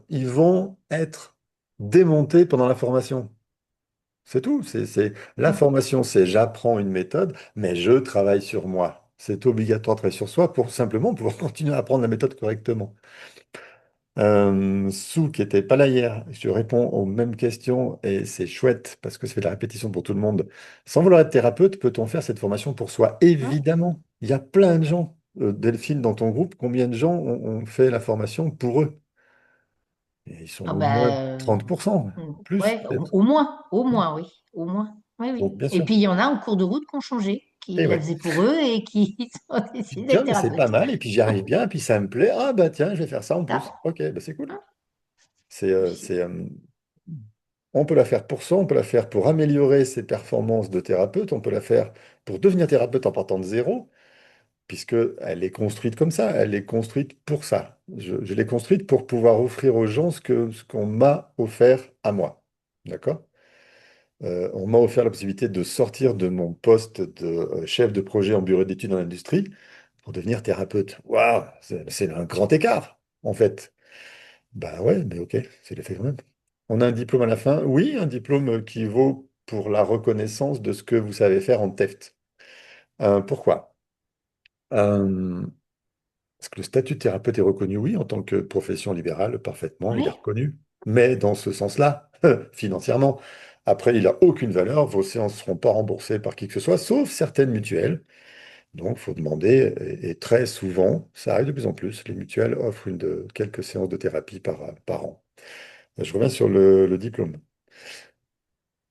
Ils vont être démontés pendant la formation. C'est tout. La Mm. formation, c'est j'apprends une méthode, mais je travaille sur moi. C'est obligatoire de travailler sur soi pour simplement pouvoir continuer à apprendre la méthode correctement. Sou, qui n'était pas là hier, je réponds aux mêmes questions et c'est chouette parce que ça fait de la répétition pour tout le monde. Sans vouloir être thérapeute, peut-on faire cette formation pour soi? Mm. Évidemment, il y a plein de gens. Delphine, dans ton groupe, combien de gens ont fait la formation pour eux? Et ils sont Ah au moins bah, 30%, plus ouais, peut-être. au moins, oui, au moins. Oui, oui. Donc, bien Et sûr. puis il y en a en cours de route qui ont changé, Et qui la ouais. faisaient pour eux et qui sont Tu te décidés dis, ah, d'être mais c'est pas thérapeutes. mal, et puis j'y arrive bien, et puis ça me plaît. Ah, bah tiens, je vais faire ça en plus. Ah, Ok, bah c'est cool. ah. C'est, Et euh, puis, c'est, euh, on peut la faire pour ça, on peut la faire pour améliorer ses performances de thérapeute, on peut la faire pour devenir thérapeute en partant de zéro, puisque elle est construite comme ça, elle est construite pour ça. Je l'ai construite pour pouvoir offrir aux gens ce qu'on m'a offert à moi. D'accord? On m'a offert la possibilité de sortir de mon poste de chef de projet en bureau d'études en industrie pour devenir thérapeute. Waouh, c'est un grand écart, en fait. Bah ouais, mais ok, c'est l'effet quand même. On a un diplôme à la fin. Oui, un diplôme qui vaut pour la reconnaissance de ce que vous savez faire en TEFT. Pourquoi? Euh, Parce que le statut de thérapeute est reconnu, oui, en tant que profession libérale, parfaitement, il est oui. reconnu. Mais dans ce sens-là, financièrement, après, il n'a aucune valeur. Vos séances ne seront pas remboursées par qui que ce soit, sauf certaines mutuelles. Donc, il faut demander, et très souvent, ça arrive de plus en plus, les mutuelles offrent quelques séances de thérapie par an. Je reviens sur le diplôme.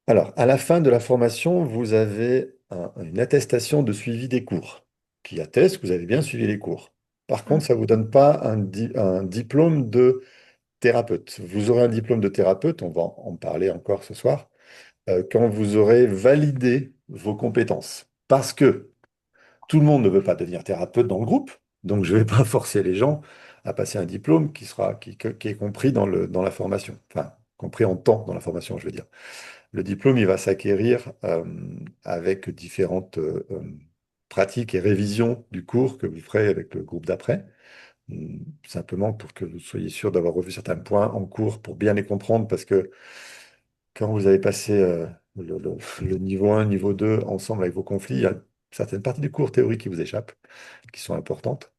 Alors, à la fin de la formation, vous avez une attestation de suivi des cours qui atteste que vous avez bien suivi les cours. Par contre, Mm. ça ne vous donne pas un diplôme de thérapeute. Vous aurez un diplôme de thérapeute, on va en parler encore ce soir, quand vous aurez validé vos compétences. Parce que tout le monde ne veut pas devenir thérapeute dans le groupe, donc je ne vais pas forcer les gens à passer un diplôme qui est compris dans la formation, enfin, compris en temps dans la formation, je veux dire. Le diplôme, il va s'acquérir avec différentes pratiques et révisions du cours que vous ferez avec le groupe d'après, simplement pour que vous soyez sûr d'avoir revu certains points en cours pour bien les comprendre, parce que quand vous avez passé le niveau 1, niveau 2 ensemble avec vos conflits, il y a certaines parties du cours théorique qui vous échappent, qui sont importantes.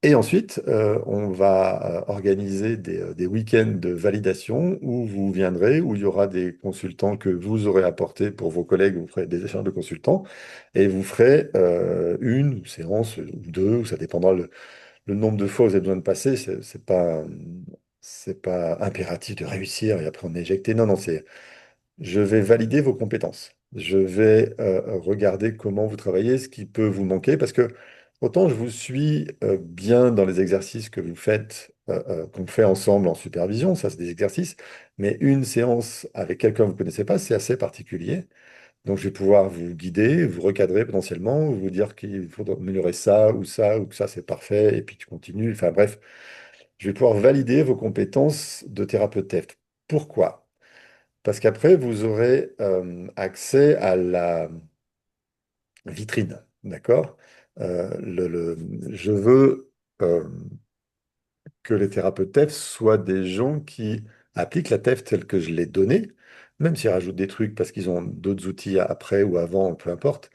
Et ensuite, on va organiser des week-ends de validation où vous viendrez, où il y aura des consultants que vous aurez apportés pour vos collègues, vous ferez des échanges de consultants, et vous ferez une séance ou deux, ou ça dépendra le nombre de fois où vous avez besoin de passer, c'est pas, c'est pas impératif de réussir et après on est éjecté. Non, non, c'est je vais valider vos compétences. Je vais regarder comment vous travaillez, ce qui peut vous manquer, parce que autant je vous suis bien dans les exercices que vous faites, qu'on fait ensemble en supervision, ça c'est des exercices, mais une séance avec quelqu'un que vous ne connaissez pas, c'est assez particulier. Donc je vais pouvoir vous guider, vous recadrer potentiellement, vous dire qu'il faut améliorer ça, ou que ça c'est parfait, et puis tu continues. Enfin bref, je vais pouvoir valider vos compétences de thérapeute TEFT. Pourquoi? Parce qu'après, vous aurez accès à la vitrine, d'accord? Je veux euh, que les thérapeutes TEF soient des gens qui appliquent la TEF telle que je l'ai donnée, même s'ils rajoutent des trucs parce qu'ils ont d'autres outils après ou avant, peu importe,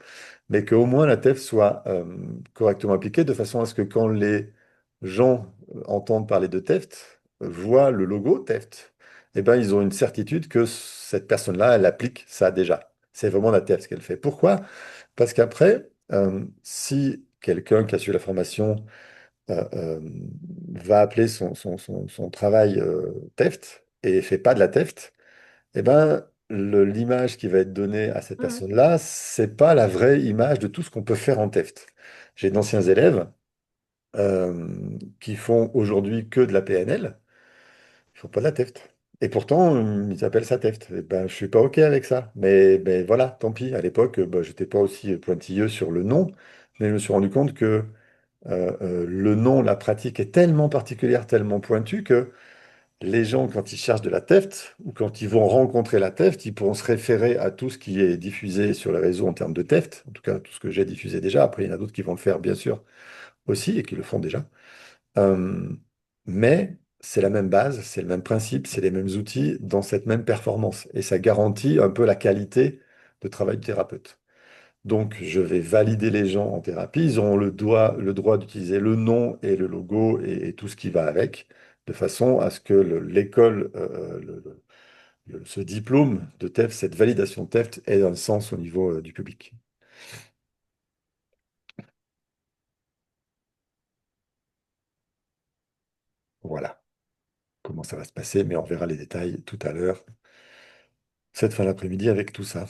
mais qu'au moins la TEF soit correctement appliquée de façon à ce que quand les gens entendent parler de TEFT, voient le logo TEFT, eh ben, ils ont une certitude que cette personne-là, elle applique ça déjà. C'est vraiment la TEFT ce qu'elle fait. Pourquoi? Parce qu'après, si quelqu'un qui a suivi la formation euh, euh, va appeler son travail TEFT et fait pas de la TEFT, eh ben, l'image qui va être donnée à cette Mhm. personne-là, c'est pas la vraie image de tout ce qu'on peut faire en TEFT. J'ai d'anciens élèves qui font aujourd'hui que de la PNL, ils font pas de la TEFT. Et pourtant, ils appellent ça TEFT. Eh ben, je suis pas OK avec ça. Mais voilà, tant pis. À l'époque, bah, j'étais pas aussi pointilleux sur le nom, mais je me suis rendu compte que le nom, la pratique est tellement particulière, tellement pointue que les gens, quand ils cherchent de la TEFT ou quand ils vont rencontrer la TEFT, ils pourront se référer à tout ce qui est diffusé sur les réseaux en termes de TEFT, en tout cas tout ce que j'ai diffusé déjà. Après, il y en a d'autres qui vont le faire, bien sûr, aussi et qui le font déjà. Euh, mais c'est la même base, c'est le même principe, c'est les mêmes outils dans cette même performance. Et ça garantit un peu la qualité de travail du thérapeute. Donc, je vais valider les gens en thérapie. Ils auront le droit d'utiliser le nom et le logo et tout ce qui va avec, de façon à ce que l'école, ce diplôme de TEFT, cette validation de TEFT, ait un sens au niveau du public. Voilà comment ça va se passer, mais on verra les détails tout à l'heure, cette fin d'après-midi, avec tout ça.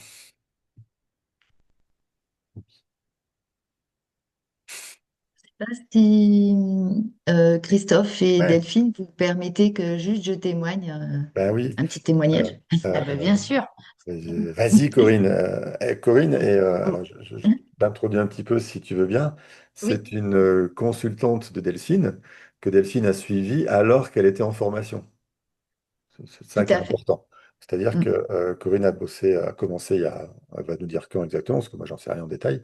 Si Christophe et Ouais, Delphine, vous permettez que juste je témoigne, ben oui. un petit Euh, témoignage. Ah euh, ben, euh, bien sûr. Vas-y, Corinne. Corinne, alors, je Hein. t'introduis un petit peu si tu veux bien. Oui, C'est une consultante de Delphine que Delphine a suivie alors qu'elle était en formation. C'est ça tout qui est à fait. important. C'est-à-dire Mm. que Corinne a bossé, a commencé il y a, elle va nous dire quand exactement, parce que moi j'en sais rien en détail,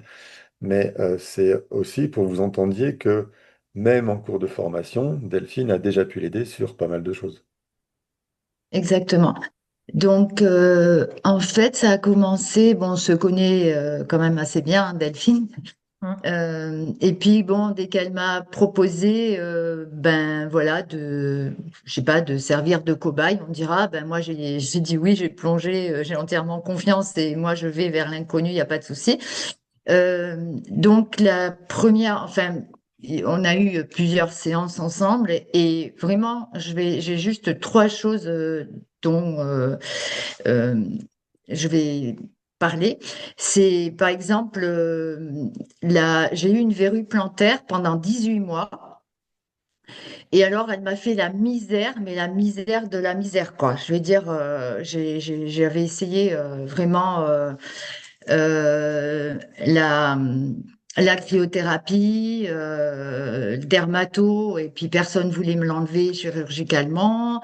mais c'est aussi pour que vous entendiez que même en cours de formation, Delphine a déjà pu l'aider sur pas mal de choses. Exactement. Donc, en fait, ça a commencé, bon, on se connaît quand même assez bien, hein, Delphine. Hum. Et puis bon, dès qu'elle m'a proposé, ben voilà, je sais pas, de servir de cobaye, on dira, ben moi j'ai dit oui, j'ai plongé, j'ai entièrement confiance et moi je vais vers l'inconnu, il n'y a pas de souci. Donc la première, enfin, on a eu plusieurs séances ensemble et vraiment, j'ai juste trois choses dont euh, je vais parler. C'est par exemple, j'ai eu une verrue plantaire pendant 18 mois. Et alors, elle m'a fait la misère, mais la misère de la misère, quoi. Je veux dire, j'avais essayé vraiment euh, la, la cryothérapie, le dermato, et puis personne voulait me l'enlever chirurgicalement.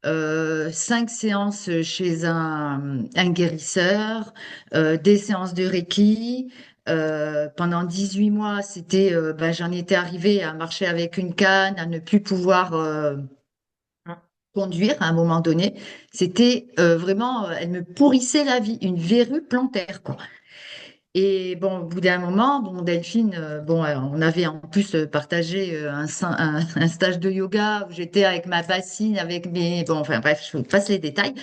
5 séances chez un guérisseur, des séances de Reiki. Pendant 18 mois, j'en étais arrivée à marcher avec une canne, à ne plus pouvoir conduire à un moment donné. C'était vraiment, elle me pourrissait la vie, une verrue plantaire, quoi. Et bon, au bout d'un moment, bon, Delphine, bon, on avait en plus partagé un stage de yoga où j'étais avec ma bassine, avec mes, bon, enfin bref, je vous passe les détails.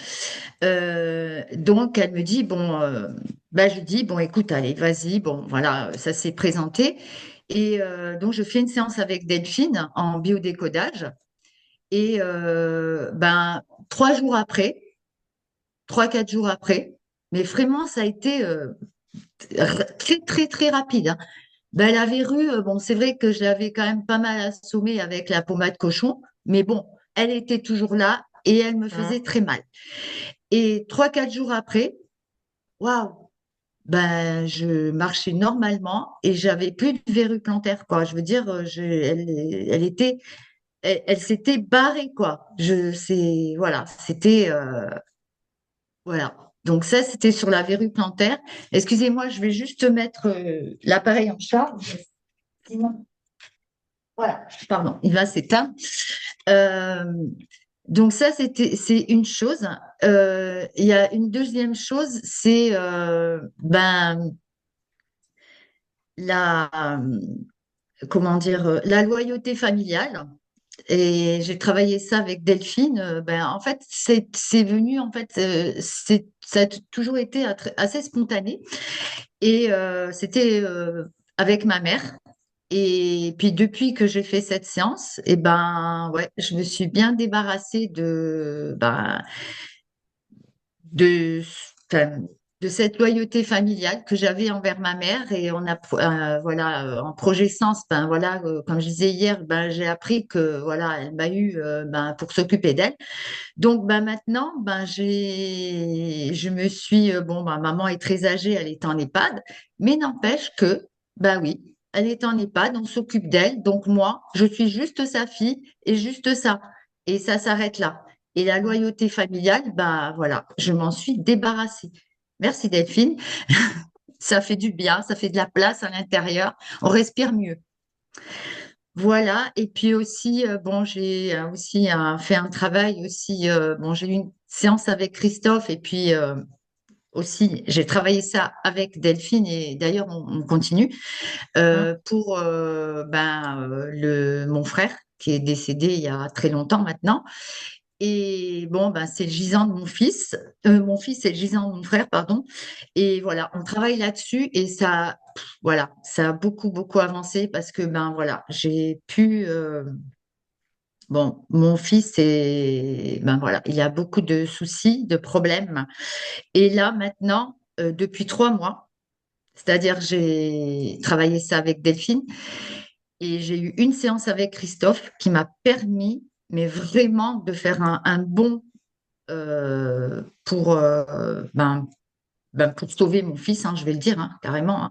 Donc, elle me dit, bon, bah, je dis, bon, écoute, allez, vas-y, bon, voilà, ça s'est présenté. Et donc, je fais une séance avec Delphine en biodécodage. Et ben, 3 jours après, 3, 4 jours après, mais vraiment, ça a été très, très, très rapide, hein. Ben, la verrue, bon, c'est vrai que je l'avais quand même pas mal assommée avec la pommade cochon, mais bon, elle était toujours là et elle me faisait très mal. Et 3, 4 jours après, waouh, ben, je marchais normalement et j'avais plus de verrue plantaire, quoi. Je veux dire, elle était, elle s'était barrée, quoi. Voilà, c'était, voilà. Donc ça, c'était sur la verrue plantaire. Excusez-moi, je vais juste mettre l'appareil en charge. Sinon, voilà, pardon, il va s'éteindre. Euh, donc ça, c'est une chose. Il y a une deuxième chose, c'est ben la comment dire la loyauté familiale. Et j'ai travaillé ça avec Delphine. Ben en fait, c'est venu en fait, ça a toujours été assez spontané. Et c'était avec ma mère. Et puis depuis que j'ai fait cette séance, et ben ouais, je me suis bien débarrassée de, enfin, de cette loyauté familiale que j'avais envers ma mère. Et on a voilà, en projet sens, ben voilà, comme je disais hier, ben j'ai appris que voilà, elle m'a eu ben, pour s'occuper d'elle. Donc ben maintenant, ben je me suis bon, ben, maman est très âgée, elle est en EHPAD, mais n'empêche que ben oui. Elle est en EHPAD, on s'occupe d'elle. Donc moi, je suis juste sa fille et juste ça. Et ça s'arrête là. Et la loyauté familiale, ben voilà, je m'en suis débarrassée. Merci Delphine. Ça fait du bien, ça fait de la place à l'intérieur. On respire mieux. Voilà. Et puis aussi, bon, j'ai aussi fait un travail aussi. Bon, j'ai eu une séance avec Christophe et puis aussi, j'ai travaillé ça avec Delphine et d'ailleurs, on continue pour mon frère qui est décédé il y a très longtemps maintenant. Et bon, ben, c'est le gisant de mon fils. Mon fils, c'est le gisant de mon frère, pardon. Et voilà, on travaille là-dessus et ça, voilà, ça a beaucoup, beaucoup avancé parce que, ben voilà, j'ai pu. Bon, mon fils, ben voilà, il a beaucoup de soucis, de problèmes. Et là, maintenant, depuis 3 mois, c'est-à-dire j'ai travaillé ça avec Delphine et j'ai eu une séance avec Christophe qui m'a permis, mais vraiment, de faire un bond pour, pour sauver mon fils, hein, je vais le dire hein, carrément, hein.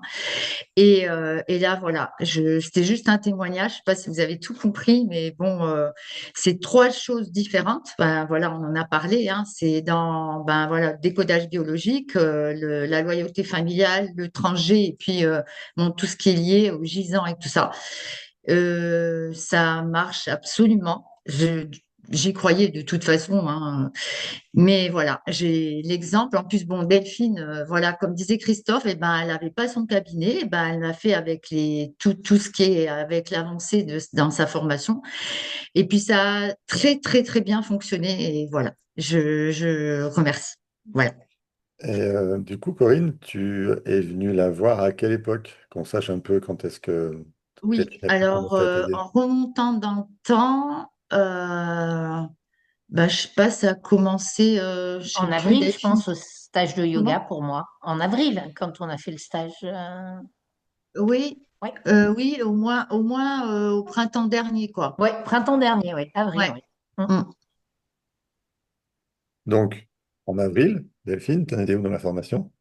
Et là, voilà, c'était juste un témoignage. Je sais pas si vous avez tout compris, mais bon, c'est 3 choses différentes. Ben, voilà, on en a parlé. Hein, c'est dans ben, voilà, le décodage biologique, la loyauté familiale, le transgé, et puis bon, tout ce qui est lié au gisant et tout ça. Ça marche absolument. J'y croyais de toute façon, hein. Mais voilà, j'ai l'exemple. En plus, bon, Delphine, voilà, comme disait Christophe, eh ben, elle n'avait pas son cabinet. Eh ben, elle m'a fait avec tout ce qui est avec l'avancée dans sa formation. Et puis, ça a très, très, très bien fonctionné. Et voilà, je remercie. Voilà. Et du coup, Corinne, tu es venue la voir à quelle époque? Qu'on sache un peu quand est-ce que Oui, Delphine a pu alors, commencer à t'aider. en remontant dans le temps, bah, je sais pas, ça a commencé, je sais En plus, avril, je Delphine. pense, au stage de yoga Comment? pour moi. En avril, quand on a fait le stage. Oui, Ouais, oui, au moins au printemps dernier, quoi. ouais, printemps dernier, ouais, avril, Ouais. ouais. Mm. Mm. Donc, en avril, Delphine, t'en étais où dans la formation?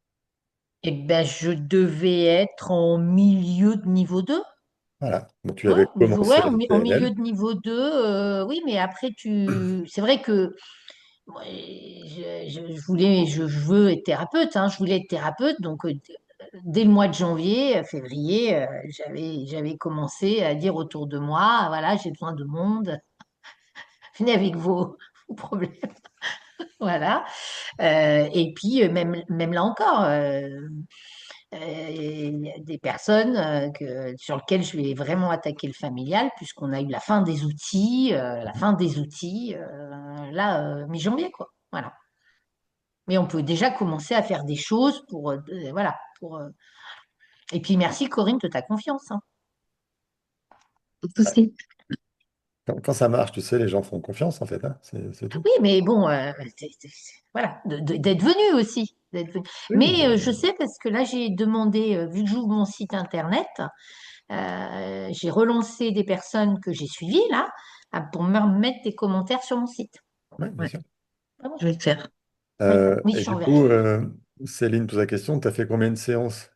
Eh ben, je devais être en milieu de niveau 2. Voilà. Donc, tu Ouais, avais ouais, commencé la en milieu PNL. de niveau 2. Oui, mais après, c'est vrai que ouais, je veux être thérapeute, hein, je voulais être thérapeute, donc dès le mois de janvier, février, j'avais commencé à dire autour de moi, voilà, j'ai besoin de monde, venez avec vos problèmes, voilà. Et puis, même là encore, il y a des personnes sur lesquelles je vais vraiment attaquer le familial, puisqu'on a eu la fin des outils, là, mi-janvier, quoi. Voilà. Mais on peut déjà commencer à faire des choses pour, voilà, et puis merci Corinne de ta confiance, hein. Pas de souci. Quand ça marche, tu sais, les gens font confiance, en fait, hein, c'est tout. Oui, mais bon, voilà, d'être venu aussi. Oui, Mais je sais parce que là, j'ai demandé, vu que j'ouvre mon site internet, j'ai relancé des personnes que j'ai suivies là, pour me mettre des commentaires sur mon site. ouais, bien Ouais, sûr. Ah bon. je vais le faire. Oui, oui, Et je du t'enverrai. coup, Céline pose la question, tu as fait combien de séances,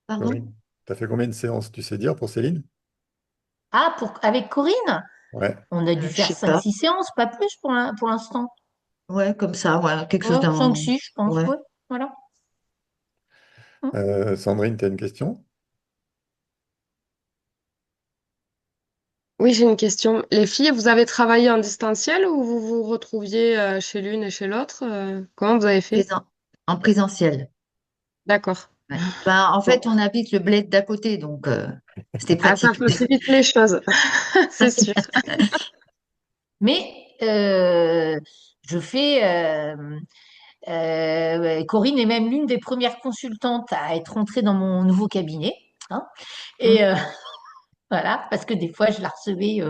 Pardon? Corinne? Tu as fait combien de séances, tu sais dire, pour Céline? Ah, avec Corinne, Ouais. on a dû Je faire sais cinq pas. six séances, pas plus pour l'instant. Ouais, comme ça, voilà, quelque chose Ouais, dans. 5-6, je pense, Ouais. ouais, voilà. Mm. Sandrine, tu as une question? Oui, j'ai une question. Les filles, vous avez travaillé en distanciel ou vous vous retrouviez chez l'une et chez l'autre? Comment vous avez fait? Présent- En présentiel. D'accord. Ouais. Ben, en Bon. fait, on habite le bled d'à côté, donc c'était Ah, ça pratique. facilite les choses, c'est sûr. Mais je fais. Ouais, Corinne est même l'une des premières consultantes à être rentrée dans mon nouveau cabinet, hein. Mm. Et voilà, parce que des fois, je la recevais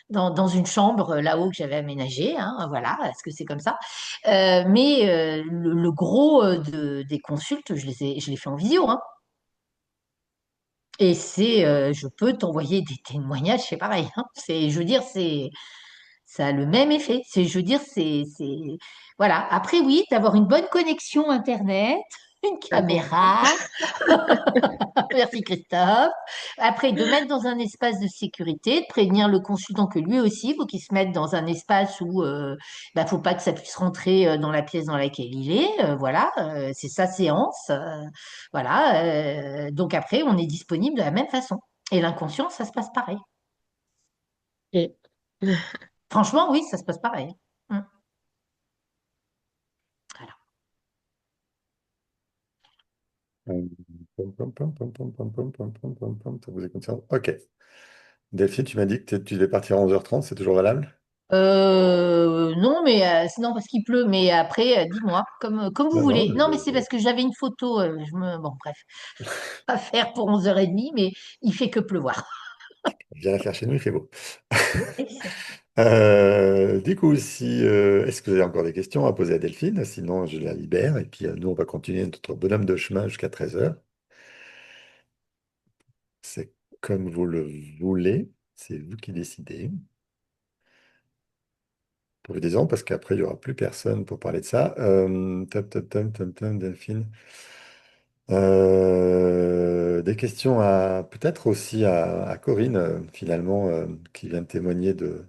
dans une chambre là-haut que j'avais aménagée, hein, voilà, parce que c'est comme ça. Mais le gros des consultes, je les fais en visio, hein. Et je peux t'envoyer des témoignages, c'est pareil, hein. Je veux dire, ça a le même effet. Je veux dire, voilà. Après, oui, d'avoir une bonne connexion Internet, une C'est important. caméra. Merci Christophe. Après, de mettre dans un espace de sécurité, de prévenir le consultant que lui aussi, il faut qu'il se mette dans un espace où faut pas que ça puisse rentrer dans la pièce dans laquelle il est. Voilà, c'est sa séance. Voilà. Donc après, on est disponible de la même façon. Et l'inconscient, ça se passe pareil. Et- Franchement, oui, ça se passe pareil. Mm. Voilà. Euh, Ça vous est conscient. Ok. Delphine, tu m'as dit que tu devais partir à 11h30, c'est toujours valable? Non, mais sinon parce qu'il pleut. Mais après, dis-moi, comme vous Non, non, voulez. Non, mais c'est parce que j'avais une photo. Bon, bref, pas faire pour 11h30, mais il fait que pleuvoir. viens la faire chez nous, il fait beau. Excellent. Du coup, si, est-ce que vous avez encore des questions à poser à Delphine? Sinon, je la libère et puis nous, on va continuer notre bonhomme de chemin jusqu'à 13h. C'est comme vous le voulez, c'est vous qui décidez. Profitez-en parce qu'après, il n'y aura plus personne pour parler de ça. Delphine. Des questions peut-être aussi à Corinne, finalement, qui vient de témoigner de,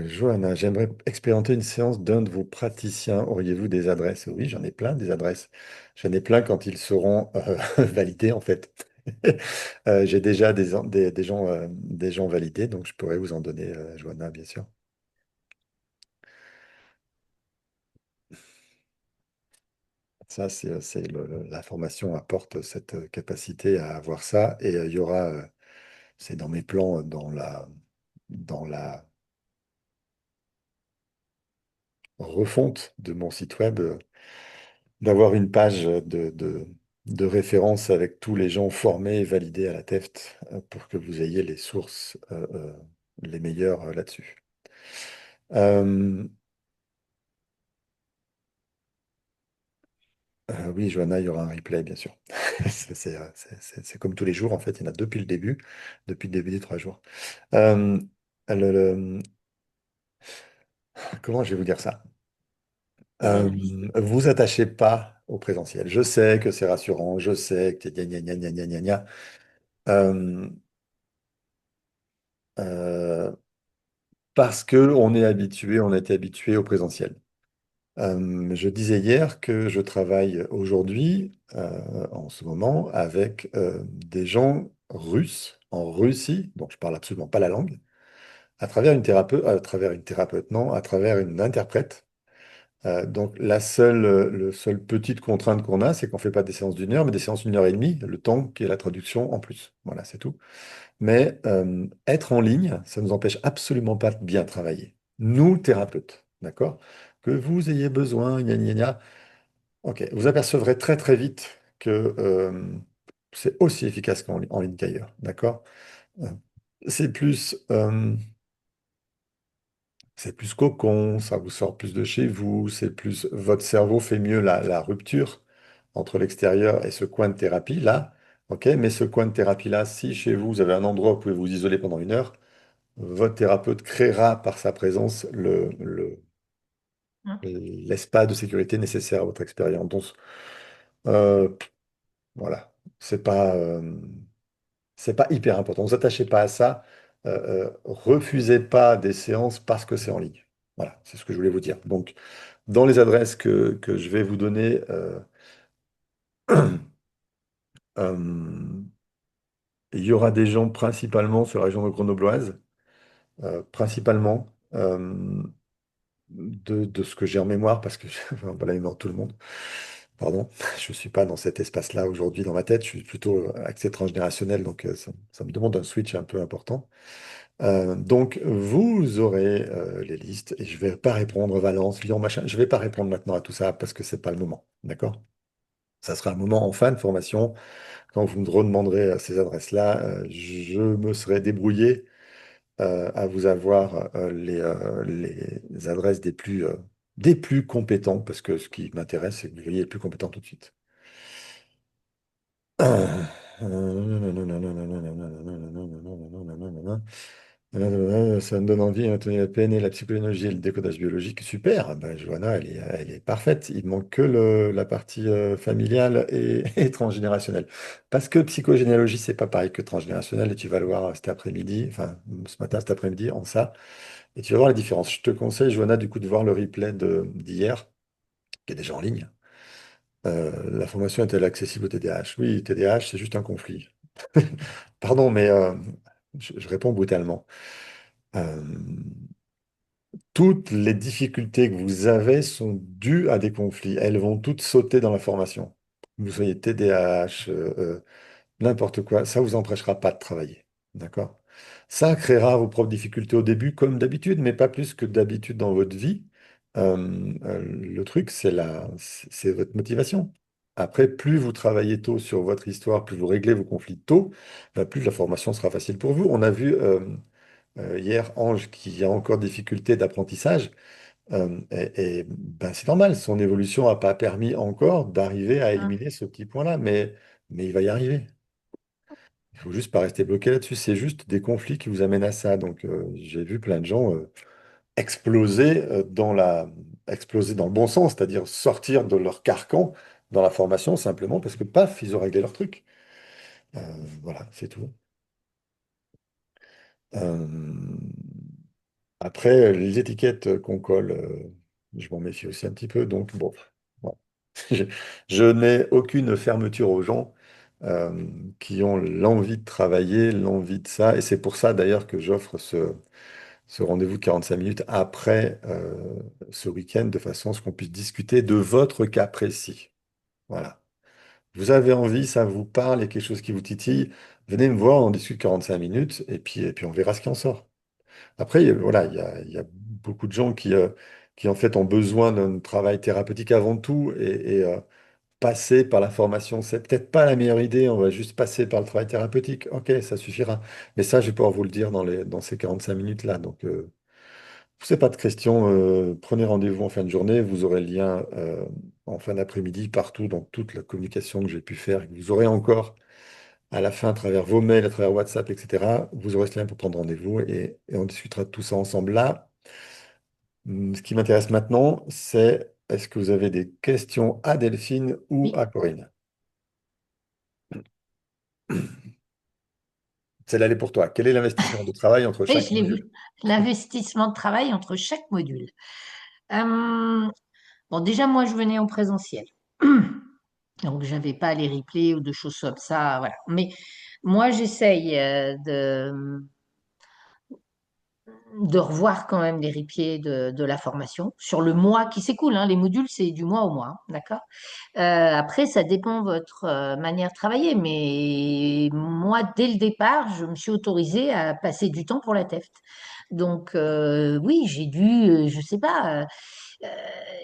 Johanna, j'aimerais expérimenter une séance d'un de vos praticiens. Auriez-vous des adresses? Oui, j'en ai plein des adresses. J'en ai plein quand ils seront validés, en fait. J'ai déjà des gens validés, donc je pourrais vous en donner, Johanna, bien sûr. Ça, la formation apporte cette capacité à avoir ça. Et il y aura, c'est dans mes plans, dans la refonte de mon site web. D'avoir une page de référence avec tous les gens formés et validés à la TEFT pour que vous ayez les sources les meilleures là-dessus. Euh, oui, Johanna, il y aura un replay, bien sûr. C'est comme tous les jours, en fait, il y en a depuis le début des 3 jours. Euh, le- le- Comment je vais vous dire ça? Euh, Vous attachez pas au présentiel. Je sais que c'est rassurant, je sais que gna gna gna gna gna gna gna. Euh, euh, Parce que on a été habitué au présentiel. Je disais hier que je travaille aujourd'hui, en ce moment, avec des gens russes en Russie, donc je parle absolument pas la langue, à travers une thérapeute, non, à travers une interprète. Donc le seule petite contrainte qu'on a, c'est qu'on fait pas des séances d'1 heure, mais des séances d'1 heure et demie, le temps qui est la traduction en plus. Voilà, c'est tout. Mais être en ligne, ça ne nous empêche absolument pas de bien travailler. Nous, thérapeutes, d'accord? Que vous ayez besoin, gna gna gna, ok, vous apercevrez très très vite que c'est aussi efficace en ligne qu'ailleurs, d'accord? Euh, C'est plus, euh, c'est plus cocon, ça vous sort plus de chez vous, c'est plus, votre cerveau fait mieux la rupture entre l'extérieur et ce coin de thérapie là. Ok, mais ce coin de thérapie là, si chez vous, vous avez un endroit où vous pouvez vous isoler pendant 1 heure, votre thérapeute créera par sa présence l'espace de sécurité nécessaire à votre expérience. Donc, euh, voilà, c'est pas hyper important. Ne vous attachez pas à ça. Refusez pas des séances parce que c'est en ligne. Voilà, c'est ce que je voulais vous dire. Donc, dans les adresses que je vais vous donner, euh, il y aura des gens principalement sur la région de grenobloise, principalement de ce que j'ai en mémoire, parce que je n'ai pas la mémoire de tout le monde. Pardon, je ne suis pas dans cet espace-là aujourd'hui dans ma tête, je suis plutôt axé transgénérationnel, donc ça me demande un switch un peu important. Donc, vous aurez les listes et je vais pas répondre Valence, Lyon, machin. Je vais pas répondre maintenant à tout ça parce que c'est pas le moment. D'accord? Ça sera un moment en fin de formation. Quand vous me redemanderez ces adresses-là, je me serai débrouillé à vous avoir les adresses des plus compétents parce que ce qui m'intéresse, c'est que vous voyez les plus compétents tout de suite. Ça me donne envie, hein, Tony, la PNL, la psychologie et le décodage biologique. Super, ben, Johanna, elle est parfaite. Il manque que la partie familiale et transgénérationnelle. Parce que psychogénéalogie, c'est pas pareil que transgénérationnel, et tu vas le voir cet après-midi, enfin ce matin, cet après-midi, en ça, et tu vas voir la différence. Je te conseille, Johanna, du coup, de voir le replay d'hier, qui est déjà en ligne. La formation est-elle accessible au TDAH? Oui, TDAH, c'est juste un conflit. Pardon, mais je réponds brutalement. Euh, Toutes les difficultés que vous avez sont dues à des conflits. Elles vont toutes sauter dans la formation. Que vous soyez TDAH, n'importe quoi, ça ne vous empêchera pas de travailler. D'accord? Ça créera vos propres difficultés au début, comme d'habitude, mais pas plus que d'habitude dans votre vie. Le truc, c'est votre motivation. Après, plus vous travaillez tôt sur votre histoire, plus vous réglez vos conflits tôt, plus la formation sera facile pour vous. On a vu hier Ange qui a encore des difficultés d'apprentissage. Ben, c'est normal, son évolution n'a pas permis encore d'arriver à éliminer ce petit point-là, mais il va y arriver. Il faut juste pas rester bloqué là-dessus. C'est juste des conflits qui vous amènent à ça. Donc, j'ai vu plein de gens exploser exploser dans le bon sens, c'est-à-dire sortir de leur carcan dans la formation simplement parce que paf, ils ont réglé leur truc. Euh, voilà, c'est tout. Euh, Après, les étiquettes qu'on colle, je m'en méfie aussi un petit peu. Donc, bon, bon. Je, je n'ai aucune fermeture aux gens qui ont l'envie de travailler, l'envie de ça. Et c'est pour ça d'ailleurs que j'offre ce rendez-vous de 45 minutes après ce week-end, de façon à ce qu'on puisse discuter de votre cas précis. Voilà. Vous avez envie, ça vous parle, il y a quelque chose qui vous titille, venez me voir, on discute 45 minutes et puis on verra ce qui en sort. Après, voilà, il y a beaucoup de gens qui en fait ont besoin d'un travail thérapeutique avant tout et passer par la formation, c'est peut-être pas la meilleure idée, on va juste passer par le travail thérapeutique. Ok, ça suffira. Mais ça, je vais pouvoir vous le dire dans ces 45 minutes-là. Donc, posez pas de questions, prenez rendez-vous en fin de journée, vous aurez le lien en fin d'après-midi partout dans toute la communication que j'ai pu faire et que vous aurez encore à la fin à travers vos mails, à travers WhatsApp, etc. Vous aurez ce lien pour prendre rendez-vous et on discutera de tout ça ensemble là. Ce qui m'intéresse maintenant, c'est est-ce que vous avez des questions à Delphine ou Oui, à Corinne? Celle-là, elle est pour toi. Quel est l'investissement de travail entre oui, chaque je l'ai module? vu. L'investissement de travail entre chaque module. Euh, bon, déjà, moi, je venais en présentiel. Donc, j'avais pas les replays ou de choses comme ça. Voilà. Mais moi, j'essaye de revoir quand même les replays de la formation sur le mois qui s'écoule, hein. Les modules, c'est du mois au mois, hein, d'accord? Après, ça dépend de votre manière de travailler, mais moi, dès le départ, je me suis autorisée à passer du temps pour la TEFT. Donc, oui, j'ai dû, je sais pas, euh,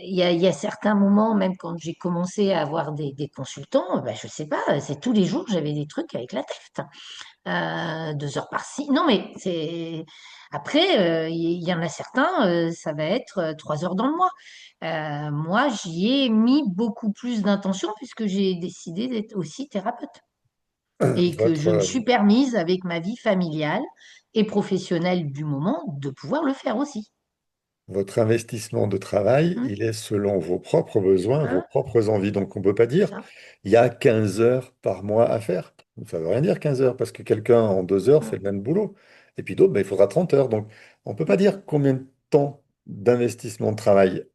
il y a certains moments, même quand j'ai commencé à avoir des consultants, ben, je sais pas, c'est tous les jours, j'avais des trucs avec la TEFT. 2 heures par-ci. Non, mais c'est après, il y en a certains, ça va être 3 heures dans le mois. Moi, j'y ai mis beaucoup plus d'intention puisque j'ai décidé d'être aussi thérapeute et que Votre, je me suis permise avec ma vie familiale et professionnelle du moment de pouvoir le faire aussi. votre investissement de travail, Hein, il est selon vos propres besoins, vos hein, propres envies. Donc, on ne peut pas c'est dire ça. il y a 15 heures par mois à faire. Ça ne veut rien dire 15 heures, parce que quelqu'un en 2 heures fait Hein, le même boulot. Et puis d'autres, ben, il faudra 30 heures. Donc, on ne peut pas dire combien de temps d'investissement de travail.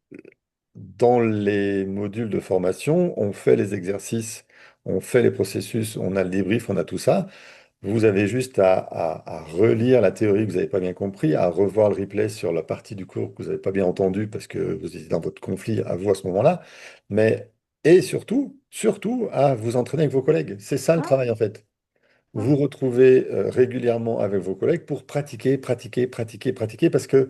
Dans les modules de formation, on fait les exercices, on fait les processus, on a le débrief, on a tout ça. Vous avez juste à relire la théorie que vous n'avez pas bien compris, à revoir le replay sur la partie du cours que vous n'avez pas bien entendu parce que vous étiez dans votre conflit à vous à ce moment-là. Mais, et surtout, surtout, à vous entraîner avec vos collègues. C'est ça le hein, travail en fait. hein, Vous retrouvez régulièrement avec vos collègues pour pratiquer, pratiquer, pratiquer, pratiquer parce qu'il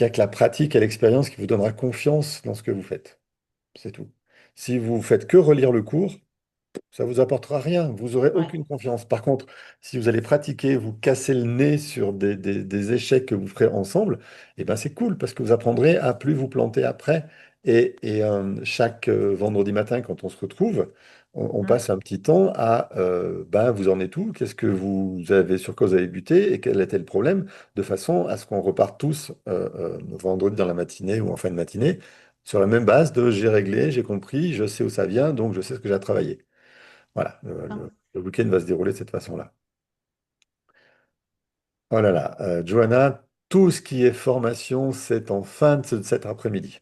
n'y a que la pratique et l'expérience qui vous donnera confiance dans ce que vous faites. C'est tout. Si vous faites que relire le cours, ça vous apportera rien, vous aurez ouais, aucune confiance. Par contre, si vous allez pratiquer, vous casser le nez sur des échecs que vous ferez ensemble, eh ben c'est cool parce que vous apprendrez à plus vous planter après. Chaque vendredi matin, quand on se retrouve, on hein, passe un petit temps à ben, vous en êtes où? Qu'est-ce que vous avez, sur quoi vous avez buté et quel était le problème, de façon à ce qu'on reparte tous vendredi dans la matinée ou en fin de matinée sur la même base de j'ai réglé, j'ai compris, je sais où ça vient, donc je sais ce que j'ai à travailler. Voilà, hein. le week-end va se dérouler de cette façon-là. Oh là là, Johanna, tout ce qui est formation, c'est en fin de cet après-midi.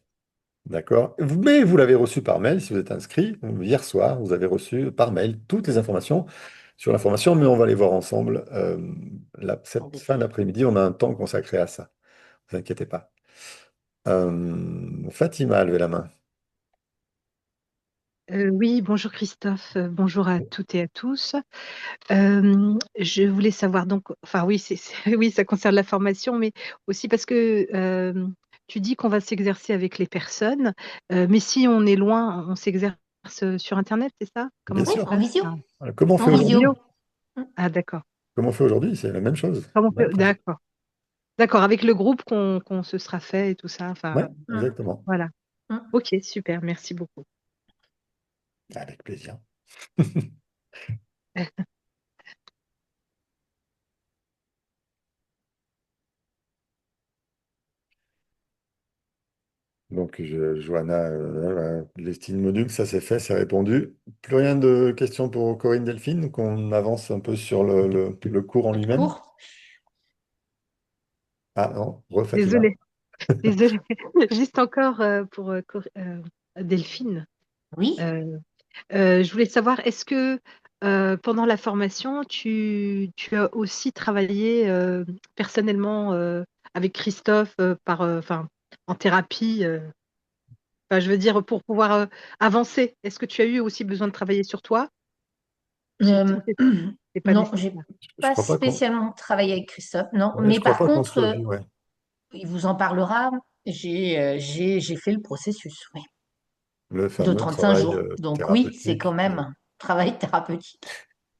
D'accord? Mais vous l'avez reçu par mail si vous êtes inscrit. Hier soir, vous avez reçu par mail toutes les informations sur la formation, mais on va les voir ensemble. En Cette fin détail. d'après-midi, on a un temps consacré à ça. Ne vous inquiétez pas. Fatima a levé la main. Oui, bonjour Christophe, bonjour à toutes et à tous. Je voulais savoir donc, enfin oui, oui, ça concerne la formation, mais aussi parce que tu dis qu'on va s'exercer avec les personnes, mais si on est loin, on s'exerce sur Internet, c'est ça? Bien Comment Oui, ça se sûr. en passe? visio. Ah, Comment on En fait en visio. aujourd'hui? visio? Hein, Ah, d'accord. Comment on fait aujourd'hui? C'est la même chose. Comment on Même fait- principe. D'accord. D'accord, avec le groupe qu'on se sera fait et tout ça. Oui, Enfin, hein, exactement. voilà. hein. Ok, super, merci beaucoup. Avec plaisir. Donc, Johanna, les styles modules, ça c'est fait, c'est répondu. Plus rien de questions pour Corinne Delphine, donc on avance un peu sur le cours en Notre lui-même. cours? Ah non, Fatima. Désolée, désolée. Juste encore pour Delphine. Oui. Euh, je voulais savoir, est-ce que pendant la formation, tu as aussi travaillé personnellement avec Christophe enfin, en thérapie enfin, je veux dire, pour pouvoir avancer. Est-ce que tu as eu aussi besoin de travailler sur toi? Euh, C'est pas non, j'ai nécessaire. Je pas crois pas qu'on, spécialement travaillé avec Christophe, non. ouais, je Mais crois par pas qu'on contre, soit vu, ouais. il vous en parlera. J'ai fait le processus, oui, Le de fameux 35 travail jours. Donc oui, c'est quand thérapeutique. même un travail thérapeutique.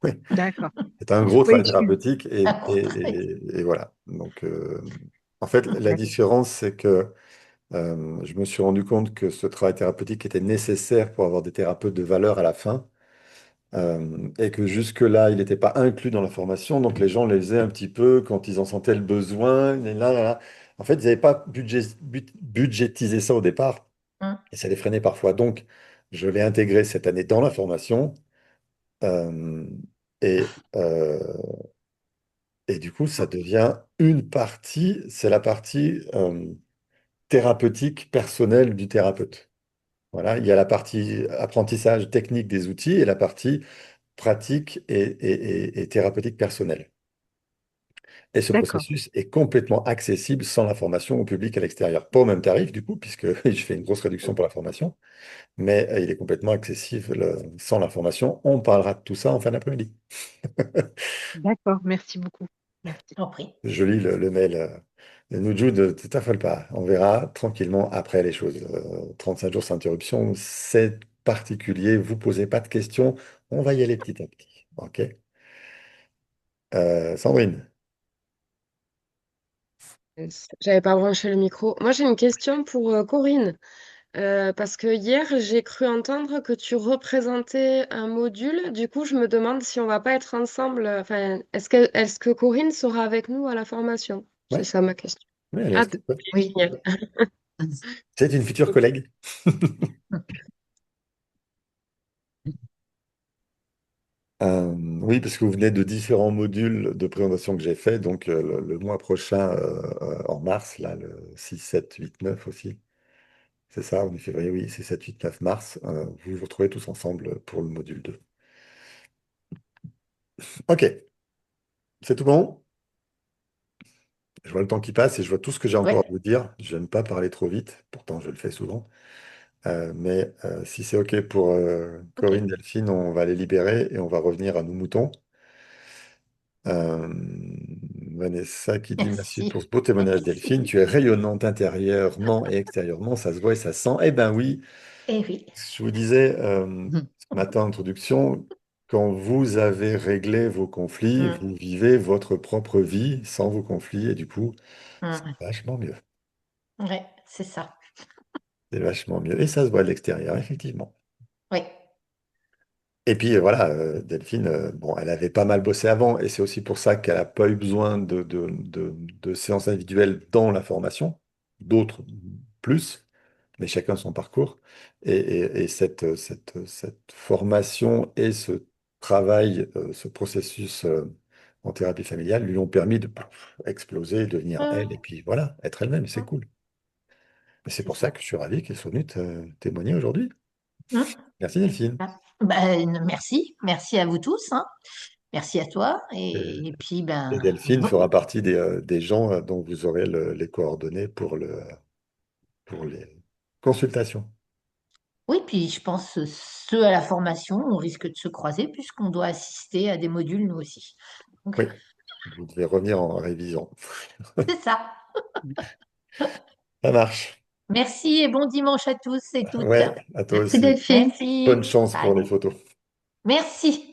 Oui, D'accord. c'est un gros Oui, travail thérapeutique Un gros travail. et voilà. Donc, en fait, la d'accord. différence, c'est que je me suis rendu compte que ce travail thérapeutique était nécessaire pour avoir des thérapeutes de valeur à la fin. Et que jusque-là, il n'était pas inclus dans la formation, donc les gens les faisaient un petit peu quand ils en sentaient le besoin. Et là, là, là. En fait, ils n'avaient pas budgétisé ça au départ, Hein. et ça les freinait parfois. Donc, je l'ai intégré cette année dans la formation, euh, et, euh, et du coup, ça devient une partie, c'est la partie thérapeutique personnelle du thérapeute. Voilà, il y a la partie apprentissage technique des outils et la partie pratique et thérapeutique personnelle. Et ce D'accord. processus est complètement accessible sans la formation au public à l'extérieur. Pas au même tarif, du coup, puisque je fais une grosse réduction pour la formation, mais il est complètement accessible sans la formation. On parlera de tout ça en fin d'après-midi. D'accord. Merci beaucoup. Merci. J'en prie. Je lis le mail de Nuju, ne t'affole pas. On verra tranquillement après les choses. 35 jours sans interruption, c'est particulier. Vous posez pas de questions. On va y aller petit à petit. OK? Sandrine. J'avais pas branché le micro. Moi, j'ai une question pour Corinne. Parce que hier, j'ai cru entendre que tu représentais un module. Du coup, je me demande si on va pas être ensemble. Enfin, est-ce que Corinne sera avec nous à la formation? C'est Ouais, ça ma question. ouais, elle est Ah, inscrite, ouais. Oui. génial. C'est une future collègue. Oui, parce que vous venez de différents modules de présentation que j'ai fait, donc le mois prochain, en mars, là, le 6, 7, 8, 9 aussi. C'est ça, on est février, oui, c'est 7, 8, 9 mars. Vous vous retrouvez tous ensemble pour le module 2. Ok, c'est tout bon? Je vois le temps qui passe et je vois tout ce que j'ai encore à Ouais. vous dire. Je n'aime pas parler trop vite, pourtant je le fais souvent. Mais si c'est ok pour Ok. Corinne, Delphine, on va les libérer et on va revenir à nos moutons. Euh, Vanessa qui dit merci Merci. pour ce beau témoignage, Delphine. Merci. Tu es rayonnante intérieurement et extérieurement, ça se voit et ça se sent. Eh ben oui, Eh oui. je vous disais ce matin en introduction, quand vous avez réglé vos conflits, Mm. vous vivez votre propre vie sans vos conflits et du coup, c'est Mm. vachement mieux. Ouais, c'est ça. C'est vachement mieux. Et ça se voit de l'extérieur, effectivement. Oui. Et puis voilà, Delphine, bon, elle avait pas mal bossé avant, et c'est aussi pour ça qu'elle n'a pas eu besoin de séances individuelles dans la formation, d'autres plus, mais chacun son parcours. Et cette formation et ce travail, ce processus en thérapie familiale lui ont permis de paf, exploser, devenir elle, et Mm. puis voilà, être elle-même, c'est Mm. cool. Et c'est C'est pour ça ça. que je suis ravi qu'elle soit venue témoigner aujourd'hui. Mm. Merci Delphine. Ah. Ben, merci. Merci à vous tous, hein. Merci à toi. Et puis, Et ben, Delphine fera partie des gens dont vous aurez les coordonnées pour les consultations. oui, puis je pense ceux à la formation, on risque de se croiser puisqu'on doit assister à des modules nous aussi. Donc, Oui, vous devez revenir en révision. c'est ça. Ça marche. Merci et bon dimanche à tous et toutes. Ouais, à toi Merci aussi. Delphine. Merci. Bonne chance pour Bye. les photos. Merci.